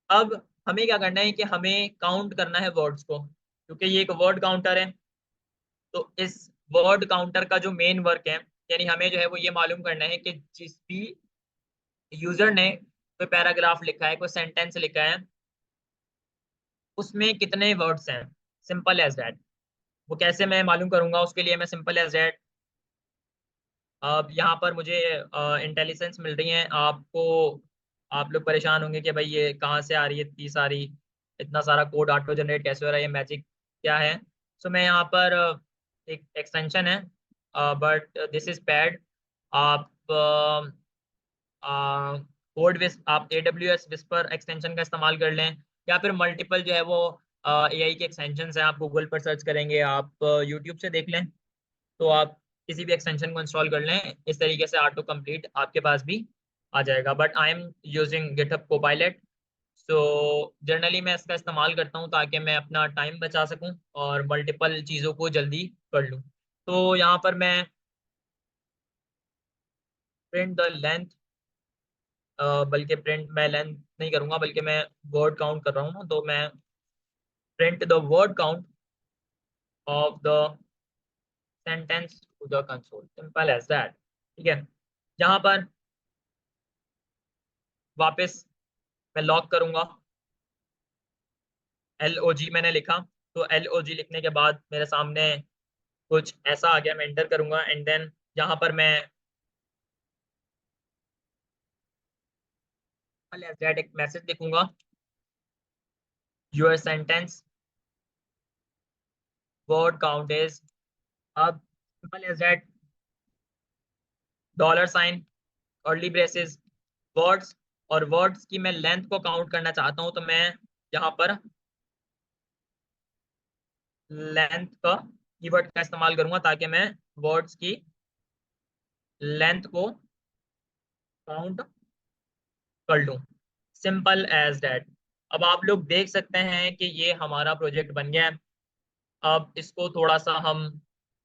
अब हमें क्या करना है कि हमें काउंट करना है वर्ड्स को, क्योंकि ये एक वर्ड काउंटर है। तो इस वर्ड काउंटर का जो मेन वर्क है, यानी हमें जो है वो ये मालूम करना है कि जिस भी यूजर ने कोई पैराग्राफ लिखा है, कोई सेंटेंस लिखा है, उसमें कितने वर्ड्स हैं। Simple as that. वो कैसे मैं मालूम करूंगा, उसके लिए मैं सिंपल एज दैट, अब यहाँ पर मुझे इंटेलिजेंस मिल रही है आपको। आप लोग परेशान होंगे कि भाई ये कहाँ से आ रही है इतनी सारी, इतना सारा कोड ऑटो जनरेट कैसे हो रहा है, ये मैजिक क्या है। सो मैं यहाँ पर एक एक्सटेंशन है, बट दिस इज पैड। आप कोड विस आप AWS विस्पर एक्सटेंशन का इस्तेमाल कर लें, या फिर मल्टीपल जो है वो AI के एक्सटेंशन हैं, आप गूगल पर सर्च करेंगे, आप यूट्यूब से देख लें, तो आप किसी भी एक्सटेंशन को इंस्टॉल कर लें, इस तरीके से ऑटो कंप्लीट आपके पास भी आ जाएगा। But I am using GitHub Copilot. So generally मैं इसका इस्तेमाल करता हूँ ताकि मैं अपना टाइम बचा सकूँ और मल्टीपल चीज़ों को जल्दी कर लूँ। तो यहाँ पर मैं प्रिंट द लेंथ, बल्कि प्रिंट मैं लेंथ नहीं करूँगा, बल्कि मैं वर्ड काउंट कर रहा हूँ ना, तो मैं print the word count of the sentence to the console. Simple as that, ठीक है। यहाँ पर वापस मैं लॉक करूंगा, LOG मैंने लिखा। तो LOG लिखने के बाद मेरे सामने कुछ ऐसा आ गया, मैं एंटर करूंगा एंड देन यहाँ पर मैं एक मैसेज लिखूंगा, your sentence word count is. अब simple as that, $, curly braces, words, और वर्ड्स की मैं लेंथ को काउंट करना चाहता हूँ, तो मैं यहाँ पर लेंथ का कीवर्ड का इस्तेमाल करूंगा ताकि मैं वर्ड्स की लेंथ को काउंट कर लूँ। Simple as that. अब आप लोग देख सकते हैं कि ये हमारा प्रोजेक्ट बन गया है। अब इसको थोड़ा सा हम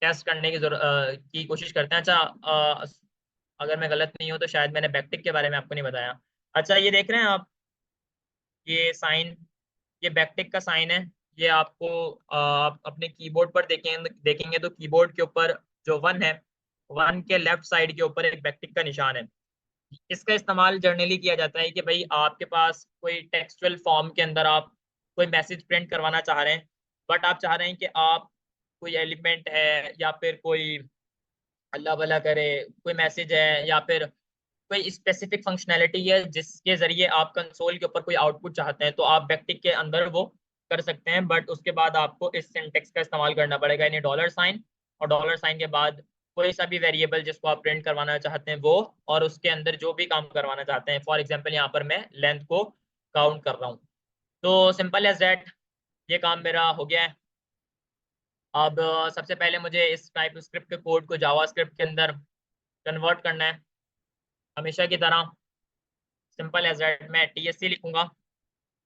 टेस्ट करने की की कोशिश करते हैं। अच्छा, अगर मैं गलत नहीं हूँ तो शायद मैंने बैकटिक के बारे में आपको नहीं बताया। अच्छा, ये देख रहे हैं आप, ये साइन, ये बैकटिक का साइन है। ये आपको आप अपने कीबोर्ड पर देखेंगे तो कीबोर्ड के ऊपर जो 1 है, 1 के लेफ्ट साइड के ऊपर एक बैकटिक का निशान है। इसका इस्तेमाल जर्नली किया जाता है कि भाई आपके पास कोई टेक्सचुअल फॉर्म के अंदर आप कोई मैसेज प्रिंट करवाना चाह रहे हैं, बट आप चाह रहे हैं कि आप कोई एलिमेंट है या फिर कोई, अल्लाह भला करे, कोई मैसेज है या फिर कोई स्पेसिफिक फंक्शनैलिटी है जिसके जरिए आप कंसोल के ऊपर कोई आउटपुट चाहते हैं, तो आप बैकटिक के अंदर वो कर सकते हैं। बट उसके बाद आपको इस सिंटेक्स का इस्तेमाल करना पड़ेगा, यानी $, और $, के बाद कोई सा भी वेरिएबल जिसको आप प्रिंट करवाना चाहते हैं वो, और उसके अंदर जो भी काम करवाना चाहते हैं। फॉर एग्जाम्पल यहाँ पर मैं लेंथ को काउंट कर रहा हूँ। तो सिंपल एज दैट, ये काम मेरा हो गया है। अब सबसे पहले मुझे इस टाइप स्क्रिप्ट के कोड को जावा स्क्रिप्ट के अंदर कन्वर्ट करना है, हमेशा की तरह। सिंपल एज दैट, मैं TSC लिखूंगा।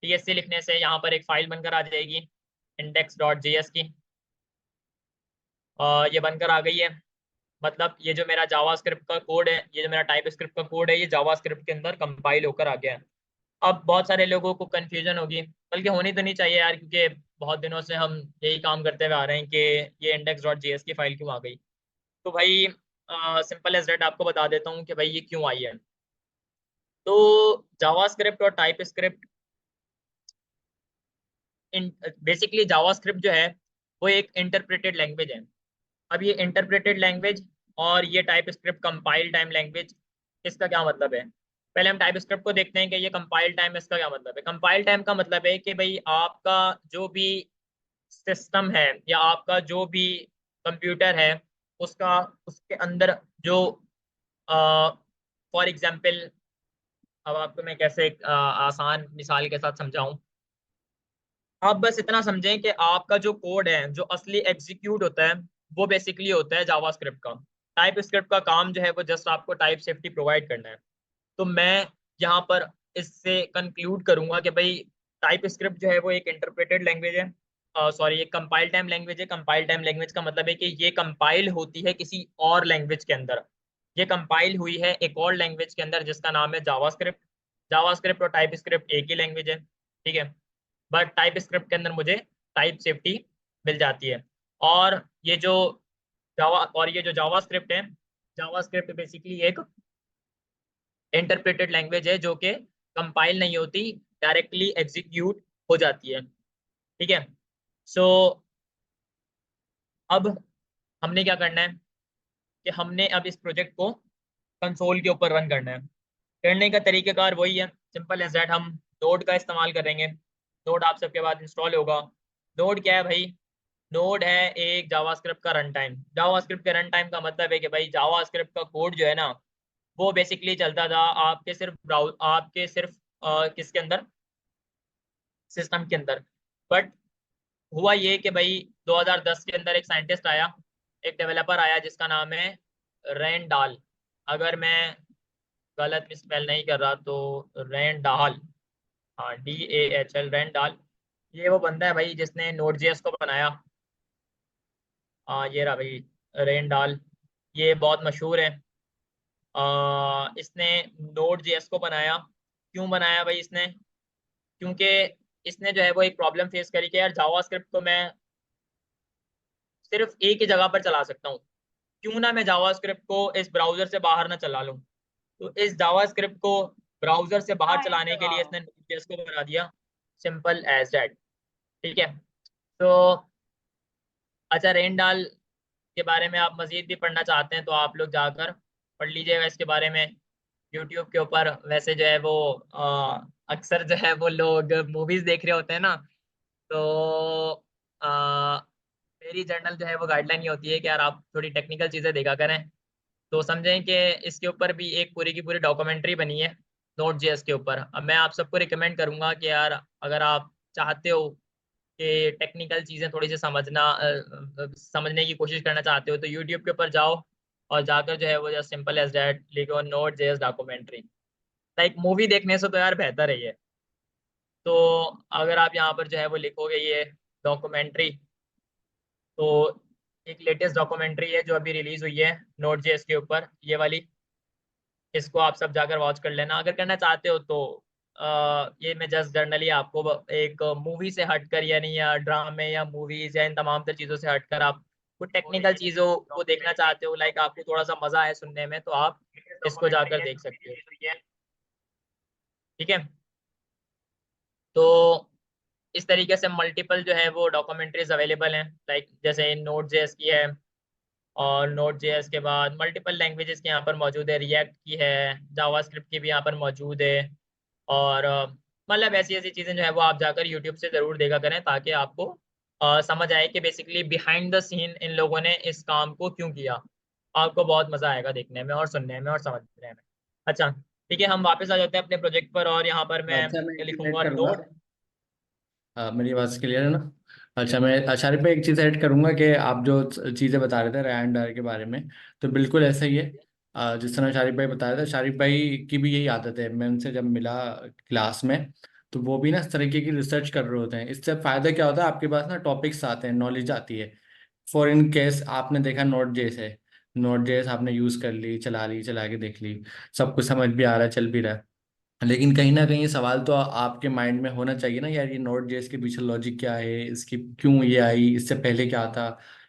TSC लिखने से यहाँ पर एक फाइल बनकर आ जाएगी, index.js की। ये बनकर आ गई है। मतलब ये जो मेरा जावास्क्रिप्ट का कोड है, ये जो मेरा टाइप स्क्रिप्ट का कोड है, ये जावास्क्रिप्ट के अंदर कंपाइल होकर आ गया है। अब बहुत सारे लोगों को कंफ्यूजन होगी, बल्कि होनी तो नहीं चाहिए यार, क्योंकि बहुत दिनों से हम यही काम करते हुए आ रहे हैं कि ये index.js की फाइल क्यों आ गई। तो भाई सिंपल एज दैट आपको बता देता हूँ कि भाई ये क्यों आई है। तो जावास्क्रिप्ट और टाइप स्क्रिप्ट, बेसिकली जावास्क्रिप्ट जो है वो एक इंटरप्रेटेड लैंग्वेज है। अब ये इंटरप्रेटेड लैंग्वेज और ये type script compile time language, इसका क्या मतलब है? पहले हम टाइप स्क्रिप्ट को देखते हैं कि ये कंपाइल टाइम, इसका क्या मतलब है। कंपाइल टाइम का मतलब है कि भाई आपका जो भी सिस्टम है या आपका जो भी कंप्यूटर है, उसका उसके अंदर जो फॉर एग्जांपल, अब आपको मैं कैसे एक आसान मिसाल के साथ समझाऊं। आप बस इतना समझें कि आपका जो कोड है जो असली एग्जीक्यूट होता है, वो बेसिकली होता है जावास्क्रिप्ट का। टाइप स्क्रिप्ट का काम जो है वो जस्ट आपको टाइप सेफ्टी प्रोवाइड करना है। तो मैं यहाँ पर इससे कंक्लूड करूंगा कि भाई टाइप स्क्रिप्ट जो है वो एक इंटरप्रेटेड लैंग्वेज है, सॉरी एक कंपाइल टाइम लैंग्वेज है। कंपाइल टाइम लैंग्वेज का मतलब है कि ये कंपाइल होती है किसी और लैंग्वेज के अंदर। ये कंपाइल हुई है एक और लैंग्वेज के अंदर जिसका नाम है जावास्क्रिप्ट। जावास्क्रिप्ट और टाइप स्क्रिप्ट एक ही लैंग्वेज है, ठीक है। बट टाइप स्क्रिप्ट के अंदर मुझे टाइप सेफ्टी मिल जाती है। और ये जो जावास्क्रिप्ट है, जावास्क्रिप्ट बेसिकली एक इंटरप्रेटेड लैंग्वेज है जो कि कंपाइल नहीं होती, डायरेक्टली एग्जीक्यूट हो जाती है, ठीक है। सो अब हमने क्या करना है कि हमने अब इस प्रोजेक्ट को कंसोल के ऊपर रन करना है। करने का तरीकेकार वही है, सिंपल एज दैट। हम नोड का इस्तेमाल करेंगे। नोड आप सबके बाद इंस्टॉल होगा। नोड क्या है भाई? नोड है एक जावास्क्रिप्ट का रन टाइम। जावास्क्रिप्ट के रन टाइम का मतलब है कि भाई जावास्क्रिप्ट का कोड जो है ना, वो बेसिकली चलता था आपके सिर्फ किसके अंदर, सिस्टम के अंदर। बट हुआ ये कि भाई 2010 के अंदर एक साइंटिस्ट आया, एक डेवलपर आया जिसका नाम है रैंडाल। अगर मैं गलत स्पेल नहीं कर रहा तो रैंडाल, हाँ DAHL, रैंडाल। ये वो बंदा है भाई जिसने नोड जेएस को बनाया। ये रहा भाई रैंडाल, ये बहुत मशहूर है। इसने नोड जेएस को बनाया। क्यों बनाया भाई इसने? क्योंकि इसने जो है वो एक प्रॉब्लम फेस करी कि यार जावास्क्रिप्ट को मैं सिर्फ एक ही जगह पर चला सकता हूँ, क्यों ना मैं जावास्क्रिप्ट को इस ब्राउजर से बाहर ना चला लूँ। तो इस जावास्क्रिप्ट को ब्राउजर से बाहर चलाने के लिए इसने Node.js को बना दिया, सिंपल एज दैट, ठीक है। तो अच्छा, रेंडाल के बारे में आप मजीद भी पढ़ना चाहते हैं तो आप लोग जाकर पढ़ लीजिएगा इसके बारे में यूट्यूब के ऊपर। वैसे जो है वो अक्सर जो है वो लोग मूवीज देख रहे होते हैं ना, तो मेरी जर्नल जो है वो गाइडलाइन ये होती है कि यार आप थोड़ी टेक्निकल चीज़ें देखा करें। तो समझें कि इसके ऊपर भी एक पूरी की पूरी डॉक्यूमेंट्री बनी है नोट जेएस के ऊपर। अब मैं आप सबको रिकमेंड करूंगा कि यार अगर आप चाहते हो कि टेक्निकल चीज़ें थोड़ी सी समझने की कोशिश करना चाहते हो, तो यूट्यूब के ऊपर जाओ और जाकर जो है वो जस्ट सिंपल एज डैट लिखो note JS documentary. Like movie देखने से तो यार बेहतर है ये। तो अगर आप यहाँ पर जो है वो लिखोगे ये डॉक्यूमेंट्री, तो एक लेटेस्ट डॉक्यूमेंट्री है जो अभी रिलीज हुई है नोट जेएस के ऊपर, ये वाली। इसको आप सब जाकर वॉच कर लेना अगर करना चाहते हो तो। ये मैं जस्ट जर्नली आपको एक मूवी से हटकर, यानी या ड्रामे या मूवीज या इन तमाम तर चीज़ों से हटकर आप कुछ टेक्निकल चीज़ों को देखना चाहते हो, लाइक आपको थोड़ा सा मजा है सुनने में, तो आप इसको जाकर देख सकते हो, ठीक है। तो इस तरीके से मल्टीपल जो है वो डॉक्यूमेंट्रीज अवेलेबल हैं, लाइक जैसे नोट जेएस की है, और नोट जेएस के बाद मल्टीपल लैंग्वेजेस के यहाँ पर मौजूद है, रिएक्ट की है, जावास्क्रिप्ट की भी यहाँ पर मौजूद है। और मतलब ऐसी ऐसी चीज़ें जो है वो आप जाकर यूट्यूब से ज़रूर देखा करें, ताकि आपको समझ आए कि basically behind the seen in लोगों ने इस काम को क्यों किया। आपको बहुत मज़ा आएगा देखने में और सुनने में और समझने में। अच्छा, ठीक है, हम वापस आ जाते हैं अपने प्रोजेक्ट पर, और यहाँ पर मैं अच्छा, मैं एक चीज ऐड लिखूंगा करूंगा। नोट। मेरी आवाज़ क्लियर है ना? अच्छा, मैं शारिफ पे एक चीज़ ऐड करूंगा कि आप जो चीज़ें बता रहे थे रैन डार के बारे में, तो बिल्कुल ऐसा ही है। जिस तरह शारिफ भाई बताया था, शारिफ भाई की भी यही आदत है। मैं उनसे जब मिला क्लास में, तो वो भी ना इस तरीके की रिसर्च कर रहे होते हैं। इससे फ़ायदा क्या होता है, आपके पास ना टॉपिक्स आते हैं, नॉलेज आती है फॉर इन केस आपने देखा नोट जेएस है, नोट जेएस आपने यूज कर ली, चला के देख ली, सब कुछ समझ भी आ रहा है, चल भी रहा है, लेकिन कहीं ना कहीं ये सवाल तो आपके माइंड में होना चाहिए ना यार, ये नोट जेएस के पीछे लॉजिक क्या है, इसकी क्यों ये आई, इससे पहले क्या था,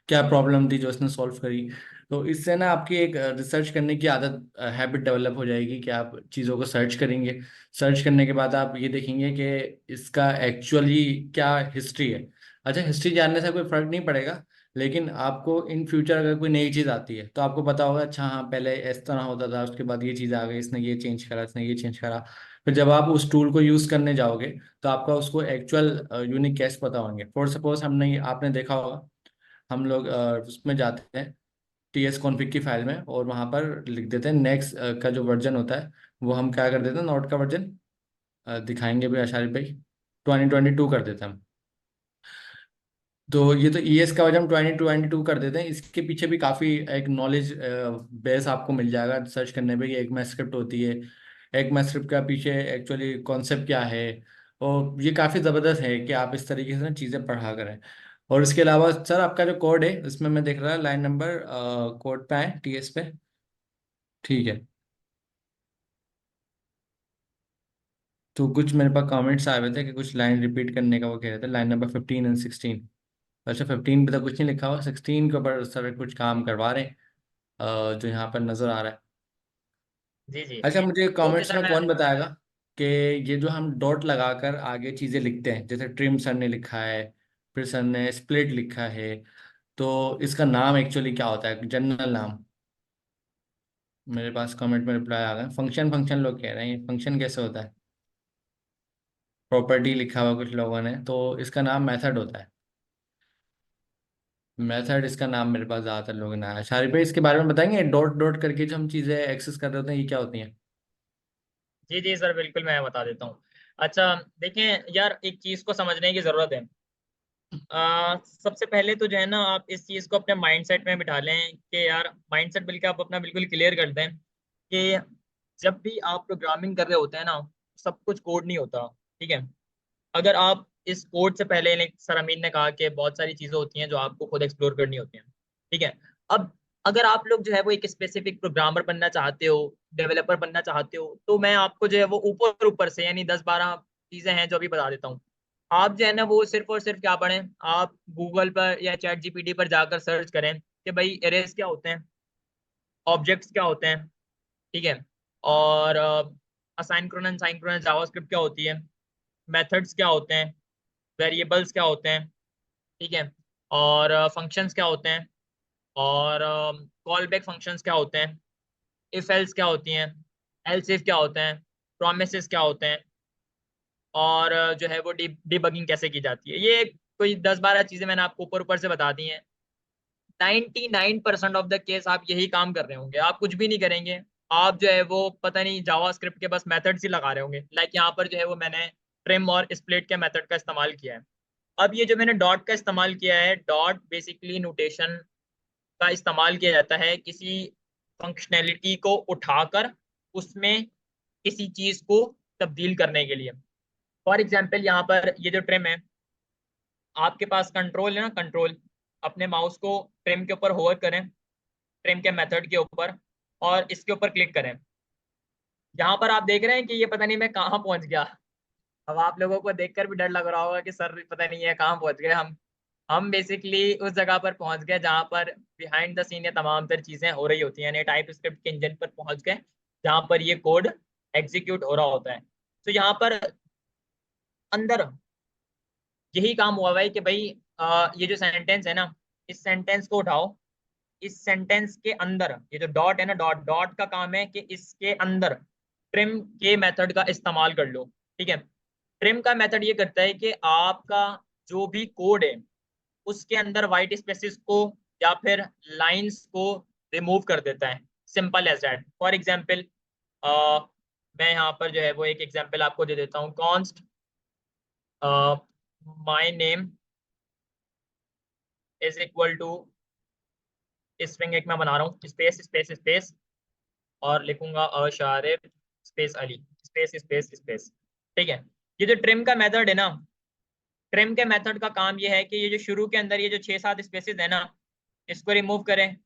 क्या प्रॉब्लम थी जो इसने सॉल्व करी। तो इससे ना आपकी एक रिसर्च करने की आदत, हैबिट डेवलप हो जाएगी कि आप चीज़ों को सर्च करेंगे। सर्च करने के बाद आप ये देखेंगे कि इसका एक्चुअली क्या हिस्ट्री है। अच्छा, हिस्ट्री जानने से कोई फर्क नहीं पड़ेगा, लेकिन आपको इन फ्यूचर अगर कोई नई चीज़ आती है तो आपको पता होगा, अच्छा हाँ पहले इस तरह होता था, उसके बाद ये चीज़ आ गई, इसने ये चेंज करा, इसने ये चेंज करा। फिर जब आप उस टूल को यूज़ करने जाओगे तो आपका उसको एक्चुअल यूनिक कैश पता होंगे। फॉर सपोज हमने, आपने देखा होगा, हम लोग उसमें जाते हैं टीएस कॉन्फ़िग की फाइल में, और वहाँ पर लिख देते हैं नेक्स्ट का जो वर्जन होता है, वो हम क्या कर देते हैं, नोट का वर्जन दिखाएंगे भी आशारिफ भाई, 2022 कर देते हैं हम। तो ये तो ईएस का वजह हम 2022 कर देते हैं। इसके पीछे भी काफ़ी एक नॉलेज बेस आपको मिल जाएगा सर्च करने पे कि एक मैथ स्क्रिप्ट होती है, एक मैथ स्क्रिप्ट का पीछे एक्चुअली कॉन्सेप्ट क्या है। और ये काफ़ी ज़बरदस्त है कि आप इस तरीके से ना चीज़ें पढ़ा करें। और इसके अलावा सर आपका जो कोड है इसमें मैं देख रहा लाइन नंबर कोड पे है टीएस पे, ठीक है। तो कुछ मेरे पास कमेंट्स आए हुए थे कि कुछ लाइन रिपीट करने का, वो कह रहे थे लाइन नंबर 15 और 16। अच्छा 15 पे तो कुछ नहीं लिखा हुआ, 16 के ऊपर सर कुछ काम करवा रहे हैं, जो यहाँ पर नजर आ रहा है। जी जी। अच्छा, मुझे ओके कमेंट्स सर, में मैं कौन बताएगा कि ये जो हम डॉट लगाकर आगे चीजें लिखते हैं, जैसे ट्रिम सर ने लिखा है, फिर सर ने स्प्लिट लिखा है, तो इसका नाम एक्चुअली क्या होता है, जनरल नाम। मेरे पास कमेंट में रिप्लाई आ गया, फंक्शन फंक्शन लोग कह रहे हैं, फंक्शन कैसे होता है, प्रॉपर्टी लिखा हुआ कुछ लोगों ने, तो इसका नाम मेथड होता है। मेथड इसका नाम मेरे पास ज़्यादातर लोगों ने आया। शारिफ भाई इसके बारे में बताएंगे, डॉट डॉट करके जो हम चीज़ें एक्सेस कर रहे होते हैं, ये क्या होती हैं। जी जी सर, बिल्कुल मैं बता देता हूँ। अच्छा देखें यार, एक चीज़ को समझने की ज़रूरत है। सबसे पहले तो जो है ना, आप इस चीज़ को अपने माइंडसेट में बिठा लें कि यार, माइंडसेट बल्कि आप अपना बिल्कुल क्लियर कर दें कि जब भी आप प्रोग्रामिंग कर रहे होते हैं ना, सब कुछ कोड नहीं होता। ठीक है। अगर आप इस कोड से पहले, सर अमीन ने कहा कि बहुत सारी चीज़ें होती हैं जो आपको खुद एक्सप्लोर करनी होती हैं। ठीक है। अब अगर आप लोग जो है वो एक स्पेसिफिक प्रोग्रामर बनना चाहते हो, डेवलपर बनना चाहते हो, तो मैं आपको जो है वो ऊपर ऊपर से यानी 10-12 चीज़ें हैं जो अभी बता देता हूँ। आप जो है ना वो सिर्फ और सिर्फ क्या पढ़ें, आप गूगल पर या चैट जीपीटी पर जाकर सर्च करें कि भाई एरेज क्या होते हैं, ऑब्जेक्ट्स क्या होते हैं। ठीक है। और असाइनक्रोनस साइनक्रोनस जावास्क्रिप्ट क्या होती है, मेथड्स क्या होते हैं, वेरिएबल्स क्या होते हैं। ठीक है। और फंक्शंस क्या होते हैं, और कॉल बैक फंक्शंस क्या होते हैं, इफ एल्स क्या होती हैं, एल्स इफ क्या होते हैं, प्रोमिसेस क्या होते हैं, और जो है वो डिबगिंग कैसे की जाती है। ये कोई 10-12 चीजें मैंने आपको ऊपर ऊपर से बता दी हैं। 99% ऑफ द केस आप यही काम कर रहे होंगे, आप कुछ भी नहीं करेंगे। आप जो है वो पता नहीं जावा स्क्रिप्ट के बस मेथड्स ही लगा रहे होंगे। लाइक यहाँ पर जो है वो मैंने ट्रिम और स्प्लिट के मेथड का इस्तेमाल किया है। अब ये जो मैंने डॉट का इस्तेमाल किया है, डॉट बेसिकली नोटेशन का इस्तेमाल किया जाता है किसी फंक्शनैलिटी को उठाकर उसमें किसी चीज को तब्दील करने के लिए। फॉर एग्जाम्पल यहाँ पर ये जो ट्रिम है, आपके पास कंट्रोल है ना, कंट्रोल, अपने माउस को ट्रिम के ऊपर होवर करें, ट्रिम के मेथड के ऊपर, और इसके ऊपर क्लिक करें। यहाँ पर आप देख रहे हैं कि ये पता नहीं मैं कहाँ पहुंच गया। अब आप लोगों को देखकर भी डर लग रहा होगा कि सर पता नहीं है कहाँ पहुंच गए हम बेसिकली उस जगह पर पहुंच गए जहाँ पर बिहाइंड द सीन ये तमाम तर चीजें हो रही होती हैं, यानी टाइप स्क्रिप्ट के इंजन पर पहुंच गए जहाँ पर ये कोड एग्जीक्यूट हो रहा होता है। तो यहाँ पर अंदर यही काम हुआ भाई कि भाई ये जो सेंटेंस है ना, इस सेंटेंस को उठाओ, इस सेंटेंस के अंदर ये जो डॉट है ना, डॉट डॉट का काम है कि इसके अंदर ट्रिम के मेथड का इस्तेमाल कर लो। ठीक है। ट्रिम का मेथड ये करता है कि आपका जो भी कोड है उसके अंदर वाइट स्पेसिस को या फिर लाइंस को रिमूव कर देता है। Simple as that. For example मैं यहाँ पर जो है वो एक एग्जांपल आपको दे देता हूँ। Const my name is equal to string एक मैं बना रहा हूँ, स्पेस स्पेस स्पेस, और लिखूंगा Asharif space Ali space space space. ठीक है। ये जो ट्रिम का मेथड है ना, ट्रिम के मेथड का काम ये है कि ये जो शुरू के अंदर ये जो 6-7 स्पेसेस है ना, इसको रिमूव करें,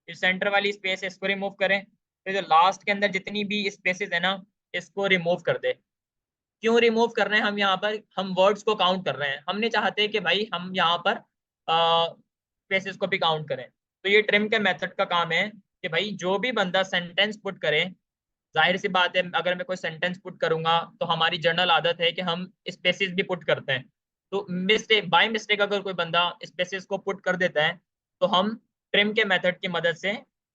इस सेंटर वाली स्पेस है इसको रिमूव करें, फिर जो लास्ट के अंदर जितनी भी स्पेसेस है ना इसको रिमूव कर दे। क्यों रिमूव कर रहे हैं हम यहाँ पर? हम वर्ड्स को काउंट कर रहे हैं, हम नहीं चाहते कि भाई हम यहाँ पर स्पेसेस को भी काउंट करें। तो ये ट्रिम के मेथड का काम है कि भाई जो भी बंदा सेंटेंस पुट करे, जाहिर सी बात है अगर मैं कोई सेंटेंस पुट करूंगा तो हमारी जनरल आदत है कि हम स्पेसेस भी पुट करते हैं। तो मिस्टेक बाय मिस्टेक अगर कोई बंदा स्पेसेस को पुट कर देता है तो हम ट्रिम के मेथड की मदद से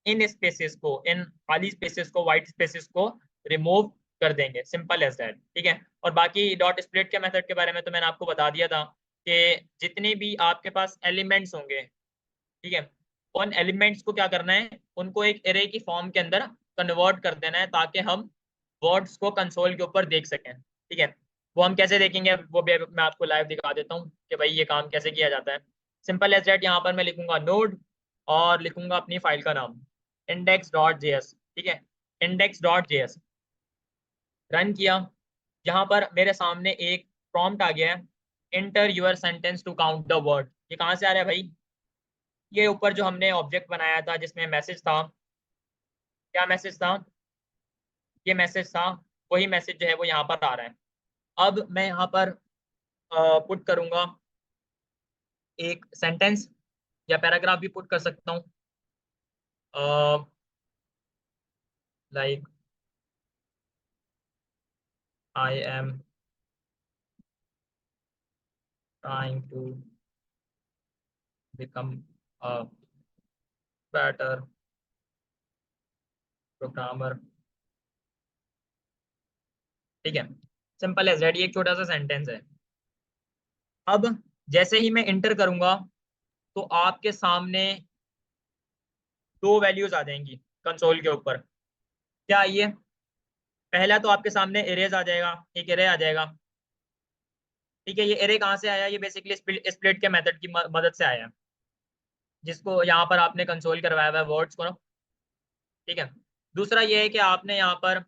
इन स्पेसेस को, इन खाली स्पेसेस को, वाइट स्पेसेस को रिमूव कर देंगे। Simple as that. ठीक है। और बाकी डॉट स्प्लिट के मेथड के बारे में तो मैंने आपको बता दिया था कि जितने भी आपके पास एलिमेंट्स होंगे, ठीक है, उन एलिमेंट्स को क्या करना है, उनको एक एरे की फॉर्म के अंदर कन्वर्ट कर देना है ताकि हम वर्ड्स को कंसोल के ऊपर देख सकें। ठीक है। वो हम कैसे देखेंगे वो भी मैं आपको लाइव दिखा देता हूँ कि भाई ये काम कैसे किया जाता है। Simple as that. यहाँ पर मैं लिखूंगा नोड और लिखूंगा अपनी फाइल का नाम index.js। ठीक है, index.js रन किया। यहाँ पर मेरे सामने एक प्रॉम्प्ट आ गया है, enter your sentence to count the word. ये कहाँ से आ रहा है भाई? ये ऊपर जो हमने ऑब्जेक्ट बनाया था जिसमें मैसेज था, क्या मैसेज था? ये मैसेज था, वही मैसेज जो है वो यहाँ पर आ रहा है। अब मैं यहाँ पर पुट करूंगा एक सेंटेंस या पैराग्राफ भी पुट कर सकता हूँ, like I am trying to become a better programmer. ठीक है, सिंपल एज दैट। ये एक छोटा सा सेंटेंस है। अब जैसे ही मैं इंटर करूंगा तो आपके सामने दो वैल्यूज आ जाएंगी कंसोल के ऊपर। क्या आइए, पहला तो आपके सामने एरेज आ जाएगा, एक एरे आ जाएगा। ठीक है, ये एरे कहाँ से आया? ये बेसिकली स्प्लिट के मेथड की मदद से आया है, जिसको यहाँ पर आपने कंसोल करवाया हुआ है वर्ड्स को ना। ठीक है। दूसरा ये है कि आपने यहाँ पर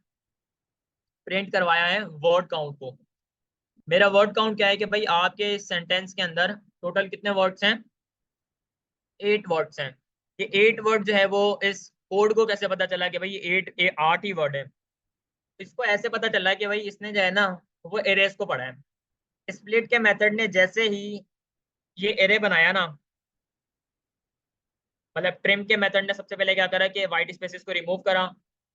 प्रिंट करवाया है वर्ड काउंट को। मेरा वर्ड काउंट क्या है कि भाई आपके इस सेंटेंस के अंदर टोटल कितने वर्ड्स हैं? 8 वर्ड्स हैं। ये 8 वर्ड जो है वो इस कोड को कैसे पता चला कि भाई ये 8 ही वर्ड है? इसको ऐसे पता चला कि भाई इसने जो है ना वो एरेस को पढ़ा है। स्प्लिट के मेथड ने जैसे ही ये एरे बनाया ना, मतलब ट्रिम के मेथड ने सबसे पहले क्या करा कि वाइट स्पेसेस को रिमूव करा,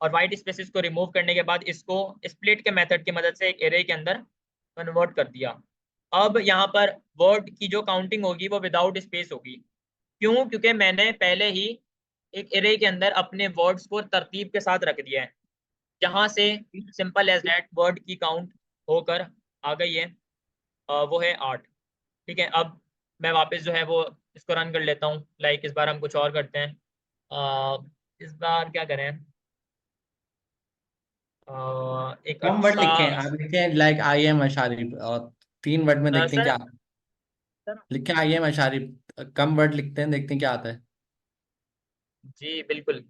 और वाइट स्पेसेस को रिमूव करने के बाद इसको स्प्लिट के मेथड की मदद से एक एरे के अंदर कन्वर्ट कर दिया। अब यहाँ पर वर्ड की जो काउंटिंग होगी वो विदाउट स्पेस होगी। क्यों? क्योंकि मैंने पहले ही एक एरे के अंदर अपने वर्ड्स को तरतीब के साथ रख दिया है, जहां से सिंपल एज दैट वर्ड की काउंट होकर आ गई है। वो है 8। ठीक है। अब मैं वापस जो है वो इसको रन कर लेता हूँ। लाइक इस बार हम कुछ और करते हैं। इस बार क्या करें? एक कम वर्ड अच्छा लिखें, आप लिखें लाइक आई एम अशारिफ और 3 वर्ड में देखते हैं सर, क्या आता है। लिखें आई एम अशारिफ, कम वर्ड लिखते हैं, देखते हैं क्या आता है। जी बिल्कुल।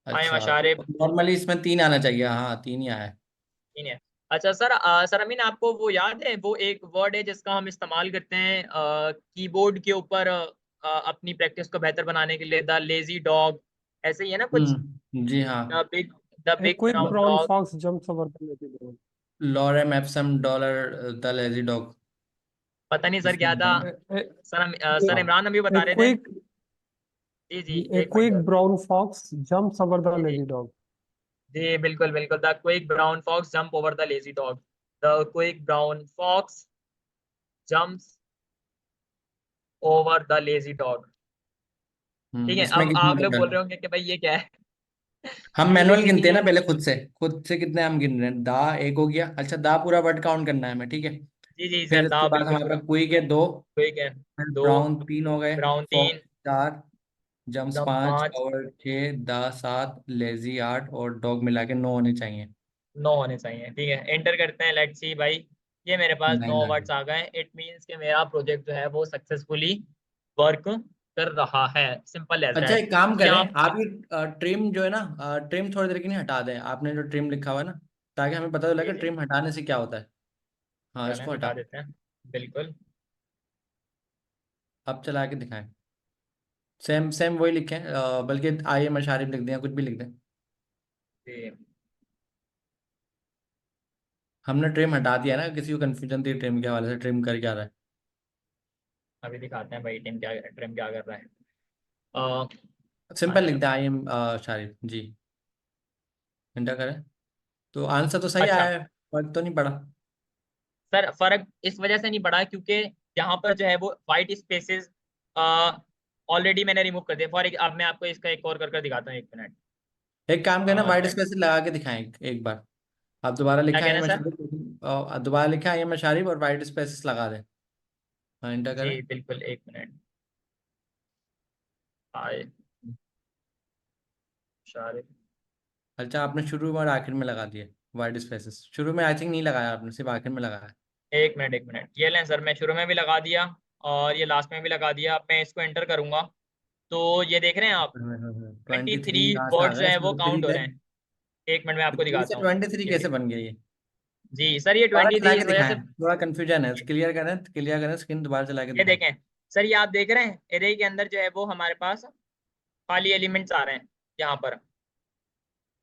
आई एम अच्छा, अशारिब। तो नॉर्मली इसमें 3 आना चाहिए। हाँ, 3 ही आया है। नहीं है। अच्छा सर, सर अमीन आपको वो याद है वो एक वर्ड है जिसका हम इस्तेमाल करते हैं कीबोर्ड के ऊपर अपनी प्रैक्टिस को बेहतर बनाने के लिए, द लेजी डॉग, ऐसे ही है ना कुछ? जी हाँ। The big the A big quick brown brown dog. fox jumps over the lady dog. Lorem Epsom dollar the lazy dog. पता नहीं सर इसमें क्या था। A, a, सर इमरान अभी a बता रहे थे। quick जी जी, a एक minute quick sir. brown fox jumps over the जी जी lady dog. जी, बिल्कुल बिल्कुल। The quick brown fox jump over the lazy dog. The quick brown fox jumps over the lazy dog. ठीक है। इसमें अब कितना आप लोग बोल टोटल? रहे होंगे कि भाई ये क्या है? हम ये मैनुअल गिनते हैं बेसिकली, ना पहले, खुद से कितने हम गिन रहे हैं। दा एक हो गया। अच्छा, दा पूरा वर्ड काउंट करना है हमें, ठीक है। जी जी फिर सर, दा इसके बाद बिल्कुल हमारा पूरा। क्विक है 2, क्विक है फिर 2, ब्राउन 3 हो गए, ब्राउन फॉक्स 3, 4, जम्स जंप 5, 5, और 6, दा 7, लेजी 8 और डॉग मिला के 9 होने चाहिए। 9 होने चाहिए। ठीक है, एंटर करते हैं। लेट्स सी भाई, ये मेरे पास 9 9 आ गए। वर्ड्स आ गए। इट मींस कि मेरा प्रोजेक्ट जो है वो सक्सेसफुली वर्क कर रहा है। सिंपल एज अच्छा, दैट। एक काम अब करें, यहाँ आप ये ट्रिम जो है ना, ट्रिम थोड़ी देर के लिए हटा दें, आपने जो ट्रिम लिखा हुआ है ना, ताकि हमें पता चले जी कि जी, ट्रिम हटाने से क्या होता है। हाँ, चलें इसको हटा। मिटा देते हैं। बिल्कुल। अब चला के दिखाएं। सेम सेम वही लिखें, बल्कि आई एम अशारिफ लिख दें, कुछ भी लिख दें। जी, हमने ट्रिम हटा दिया ना, किसी को कंफ्यूजन थी ट्रिम के हवाले से, ट्रिम कर क्या रहा है। अभी दिखाते हैं भाई ट्रिम क्या कर रहा है। सिंपल लिख अच्छा। दें, आई एम अशारिफ जी, इंटर करें। तो आंसर तो सही अच्छा आया है, फर्क तो नहीं पड़ा। सर, फर्क इस वजह से नहीं पड़ा क्योंकि यहाँ पर जो है वो वाइट स्पेसेस ऑलरेडी मैंने रिमूव कर दिया। अब मैं आपको इसका एक और कर दिखाता हूँ, 1 मिनट। एक काम करना, वाइट क्या स्पेस लगा के दिखाएं एक बार। आप दोबारा लिखा आई कहना एम है सर? अशारिफ, दोबारा लिखा आई एम अशारिफ और वाइट स्पेस लगा दें। हाँ, इंटर जी करें। बिल्कुल, 1 मिनट। आए शारिफ। अच्छा, आपने शुरू में और आखिर में लगा दिए वाइट स्पेसेस, शुरू में आई थिंक नहीं लगाया आपने, सिर्फ आखिर में लगाया। 1 मिनट, 1 मिनट, ये लें सर, मैं शुरू में भी लगा दिया और ये लास्ट में भी लगा दिया। अब मैं इसको एंटर करूंगा तो ये देख रहे हैं आप, 23 23 कहाँ से आ वर्ड जो गए, है इसमें वो तो थ्री काउंट हो थे। रहे हैं। 1 मिनट में आपको थ्री से दिखाता हूँ। 23 ये कैसे देखिए। बन गया ये? जी सर, ये दोबारा 23 चला के इस वजह से। दिखाएं, थोड़ा कंफ्यूजन है, क्लियर करें स्क्रीन, दोबारा चला के ये दिखाएं। देखें सर, ये आप देख रहे हैं एरे के अंदर जो है वो हमारे पास खाली एलिमेंट्स आ रहे हैं यहाँ पर।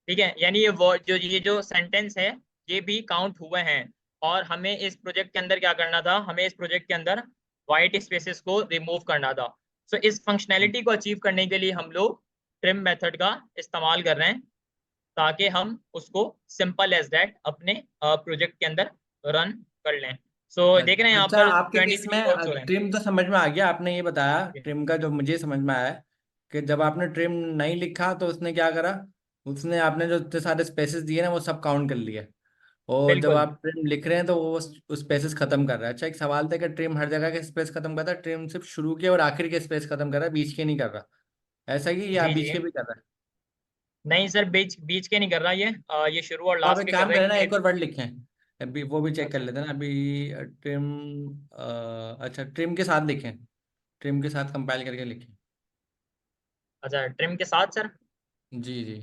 ठीक है, यानी ये जो सेंटेंस है ये भी काउंट हुए हैं। और हमें इस प्रोजेक्ट के अंदर क्या करना था, हमें इस प्रोजेक्ट के अंदर वाइट स्पेसेस को रिमूव करना था। सो इस फंक्शनैलिटी को अचीव करने के लिए हम लोग ट्रिम मेथड का इस्तेमाल कर रहे हैं, ताकि हम उसको सिंपल एज दैट अपने प्रोजेक्ट के अंदर रन कर लें। सो देख रहे हैं यहाँ अच्छा, पर आपके केस 23 वर्ड्स हो में रहे हैं। ट्रिम तो समझ में आ गया, आपने ये बताया ठीक है। ट्रिम का, जो मुझे समझ में आया है कि जब आपने ट्रिम नहीं लिखा तो उसने क्या करा, उसने आपने जो इतने सारे स्पेसेस दिए ना वो सब काउंट कर लिए, और जब बिल्कुल। आप ट्रिम लिख रहे हैं तो वो उस स्पेसेस खत्म कर रहा है। अच्छा, एक सवाल था कि ट्रिम हर जगह के स्पेस खत्म करता है, ट्रिम सिर्फ शुरू के और आखिर के स्पेस खत्म कर रहा है, बीच के नहीं कर रहा, ऐसा ही, या जी बीच जी, के भी कर रहा है? नहीं सर, बीच बीच के नहीं कर रहा ये। ये शुरू और तो आप लास्ट एक के कर काम रहा है करें ना, क्योंकि। एक और वर्ड लिखें, अभी वो भी चेक कर अच्छा। लेते हैं ना अभी। ट्रिम, अच्छा ट्रिम के साथ लिखें, ट्रिम के साथ कंपाइल करके लिखें। अच्छा, ट्रिम के साथ सर। जी जी,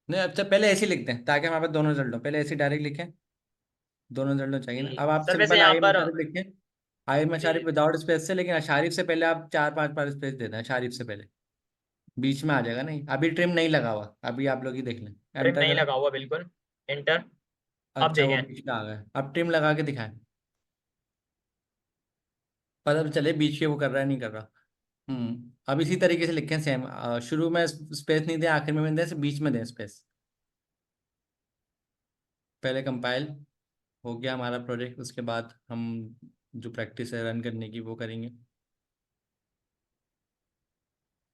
नहीं अच्छा पहले ऐसे ही लिखते हैं ताकि हमारे पास दोनों रिजल्ट हो, पहले ऐसे डायरेक्ट लिखें, दोनों रिजल्ट चाहिए ना। जी अब आप सर, वैसे सिंपल यहाँ आई एम पर। अशारिफ लिखें, आई एम जी अशारिफ विदाउट स्पेस से, लेकिन अशारिफ से पहले आप 4-5 बार स्पेस दे दें, अशारिफ से पहले, बीच में आ जाएगा। नहीं, अभी ट्रिम नहीं लगा हुआ, अभी आप लोग ही देख लें, ट्रिम एंटर नहीं करें। लगा हुआ, बिल्कुल। एंटर। अब अच्छा, वो देखें। बीच में आ गया, अब ट्रिम लगा के दिखाएं, पता तो चले बीच के वो कर रहा है नहीं कर रहा। अब इसी तरीके से लिखें सेम, शुरू में स्पेस नहीं दें, आखिर में दें, बीच में दें स्पेस। पहले कंपाइल हो गया हमारा प्रोजेक्ट, उसके बाद हम जो प्रैक्टिस है रन करने की वो करेंगे।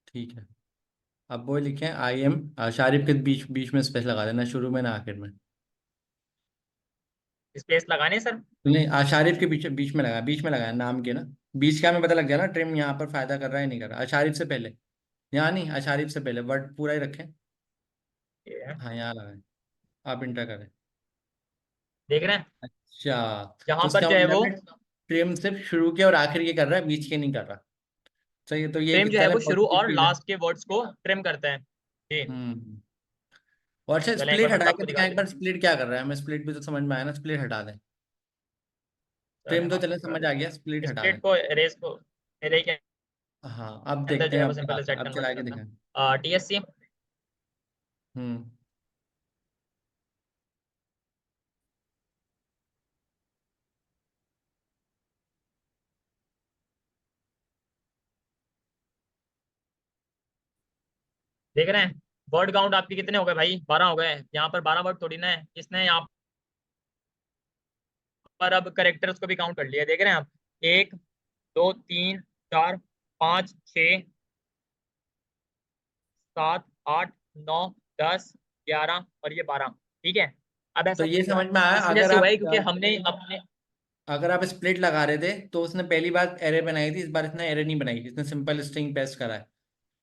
ठीक है, अब वो लिखें आई एम, शारिफ के बीच बीच में स्पेस लगा देना, शुरू में ना आखिर में। स्पेस लगाने सर। नहीं, शारिफ के बीच बीच में लगा, बीच में लगाया नाम के ना, बीच का हमें पता लग गया ना ट्रिम यहाँ पर फायदा कर रहा है नहीं कर रहा। शारिफ से पहले, यहाँ नहीं, शारिफ से पहले वर्ड पूरा ही रखें। ये है। हाँ, यहाँ लगाएं, आप इंटर करें। देख रहे हैं अच्छा, तो यहाँ पर इसका जो है मतलब वो है ट्रिम सिर्फ शुरू के और आखिर के कर रहा है, बीच के नहीं कर रहा। सही है, तो ये ट्रिम एक जो है चले वो शुरू पॉजिटिव और चीज है। लास्ट के वर्ड्स को ट्रिम करता है। जी। हम्म, और अच्छा चलें एक बार स्प्लिट मैं हटा आपको के दिखा दिखाएं एक देता बार, हूँ। स्प्लिट क्या कर रहा है, हमें स्प्लिट भी तो समझ में आया ना, स्प्लिट हटा दें। चलें ट्रिम मैं तो आपको चले दिखा समझ आ देता गया, स्प्लिट हूँ हटा दें। स्प्लिट को, एरेज को, एरे के हाँ, अब अंदर देखते जो हैं है वो अब क्या सिंपल आता है, सेट अब कन्वर्ट चला के करता दिखाएं। है। TSC। हम्म, देख रहे हैं वर्ड काउंट आपके कितने हो गए भाई? 12 हो गए। यहाँ पर 12 वर्ड थोड़ी ना है, इसने यहाँ पर अब करेक्टर्स को भी काउंट कर लिया। देख रहे हैं आप, 1 2 3 4 5 6 7 8 9 10 11 और ये 12। ठीक है। अब तो ऐसा ये समझ में आया, इस वजह अगर से हुआ आप है क्योंकि हमने अपने। अगर आप स्प्लिट लगा रहे थे तो उसने पहली बार एरे बनाई थी, इस बार इसने एरे नहीं बनाई, इसने सिंपल स्ट्रिंग पेस्ट करा है।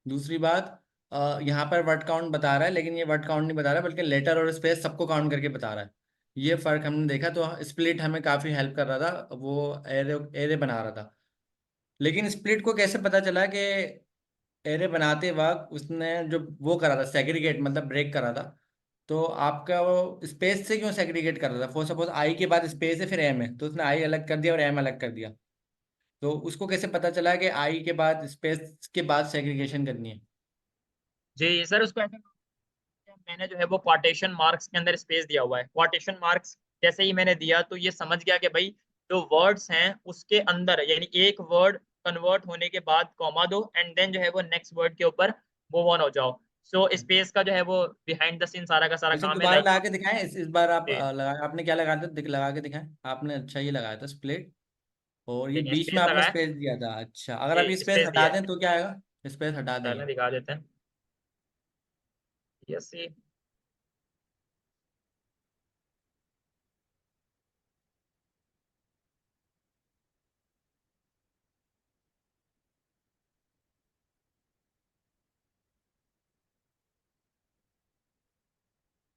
दूसरी बात, यहाँ पर वर्ड काउंट बता रहा है, लेकिन ये वर्ड काउंट नहीं बता रहा है, बल्कि लेटर और स्पेस सबको काउंट करके बता रहा है। ये फर्क हमने देखा, तो स्प्लिट हमें काफी हेल्प कर रहा था, वो एरे एरे बना रहा था। लेकिन स्प्लिट को कैसे पता चला कि एरे बनाते वक्त उसने जो वो करा था सेग्रीगेट, मतलब ब्रेक करा था, तो आपका वो स्पेस से क्यों सेग्रीगेट कर रहा था? फॉर सपोज आई के बाद स्पेस है फिर एम है, तो उसने आई अलग कर दिया और एम अलग कर दिया। तो उसको कैसे पता चला कि आई के बाद स्पेस के बाद सेग्रीगेशन करनी है? जी सर, उसको ऐसे मैंने जो है वो क्वाटेशन मार्क्स के अंदर स्पेस दिया हुआ है। क्वाटेशन मार्क्स जैसे ही मैंने दिया तो ये समझ गया कि भाई जो वर्ड्स हैं उसके अंदर, यानी एक वर्ड कन्वर्ट होने के बाद कॉमा दो एंड देन जो है वो नेक्स्ट वर्ड के ऊपर मूव ऑन हो जाओ। सो स्पेस का जो है वो बिहाइंड द सीन सारा का सारा इसे काम है, दोबारा लाइक लगा के दिखाएं, इस बार आप लगा, आपने क्या लगाया था, लगा के दिखाएं। आपने अच्छा ये लगाया था स्प्लिट, और ये बीच में स्पेस आपने लगाया, स्पेस दिया था। अच्छा, अगर आप ये ये स्पेस स्पेस हटा दिया है। दें तो क्या आएगा? स्पेस हटा दें पहले ये। दिखा देते हैं। यस,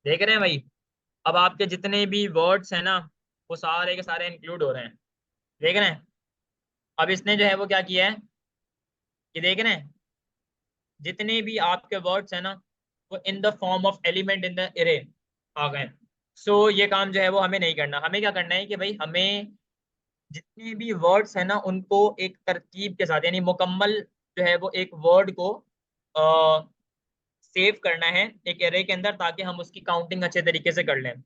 देख रहे हैं भाई? अब आपके जितने भी वर्ड्स हैं ना वो सारे के सारे इंक्लूड हो रहे हैं, देख रहे हैं? अब इसने जो है वो क्या किया है, ये देख रहे हैं? जितने भी आपके वर्ड्स हैं ना वो in the form of element in the array आ गए। सो ये काम जो है वो हमें नहीं करना। हमें क्या करना है कि भाई हमें जितने भी वर्ड्स हैं ना उनको एक तरतीब के साथ, यानी मुकम्मल जो है वो एक वर्ड को सेव करना है एक एरे के अंदर, ताकि हम उसकी काउंटिंग अच्छे तरीके से कर लें।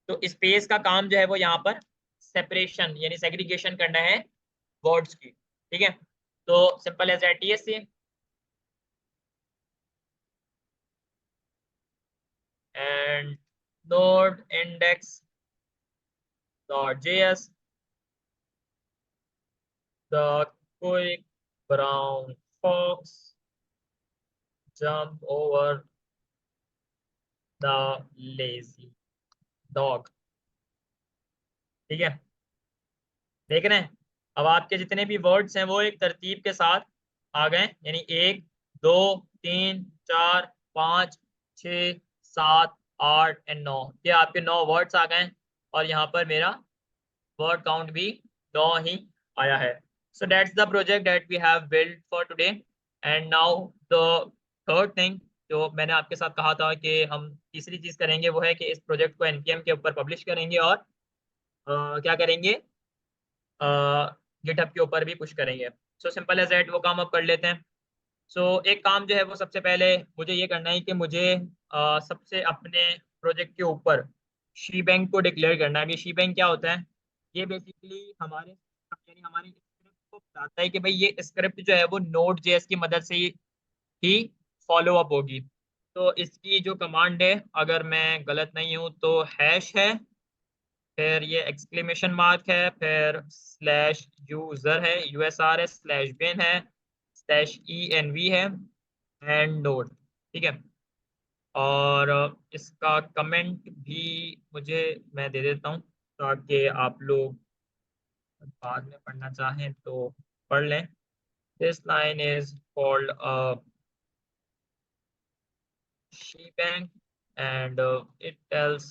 तो स्पेस का काम जो है वो यहाँ पर सेपरेशन यानी सेग्रीगेशन करना है वर्ड्स की, ठीक है? तो simple as that, TSC and node index dot js, the quick brown fox jump over the lazy dog, ठीक है? देख रहे हैं? अब आपके जितने भी वर्ड्स हैं वो एक तरतीब के साथ आ गए, यानी 1 2 3 4 5 6 7 8 और 9, ये आपके 9 वर्ड्स आ गए। और यहाँ पर मेरा वर्ड काउंट भी 9 ही आया है। So that's the project that we have build for today. And now the third thing जो मैंने आपके साथ कहा था कि हम तीसरी चीज करेंगे वो है कि इस प्रोजेक्ट को NPM के ऊपर पब्लिश करेंगे और क्या करेंगे, गिटहब के ऊपर भी पुश करेंगे। सो सिंपल एज दैट, वो काम अब कर लेते हैं। सो एक काम जो है वो सबसे पहले मुझे ये करना है कि मुझे सबसे अपने प्रोजेक्ट के ऊपर शी बैंक को डिक्लेयर करना है। अभी शी बैंक क्या होता है? ये बेसिकली हमारे यानी हमारी स्क्रिप्ट को बताता है कि भाई ये स्क्रिप्ट जो है वो नोड जेएस की मदद से ही फॉलो अप होगी। तो इसकी जो कमांड है, अगर मैं गलत नहीं हूँ तो हैश है, फिर ये एक्सक्लेमेशन मार्क है, फिर स्लैश यूजर है, USR है, स्लैश बिन है, स्लैश ENV है एंड नोड, ठीक है? और इसका कमेंट भी मुझे मैं दे देता हूँ ताकि आप लोग बाद में पढ़ना चाहें तो पढ़ लें। This line is called shebang and it tells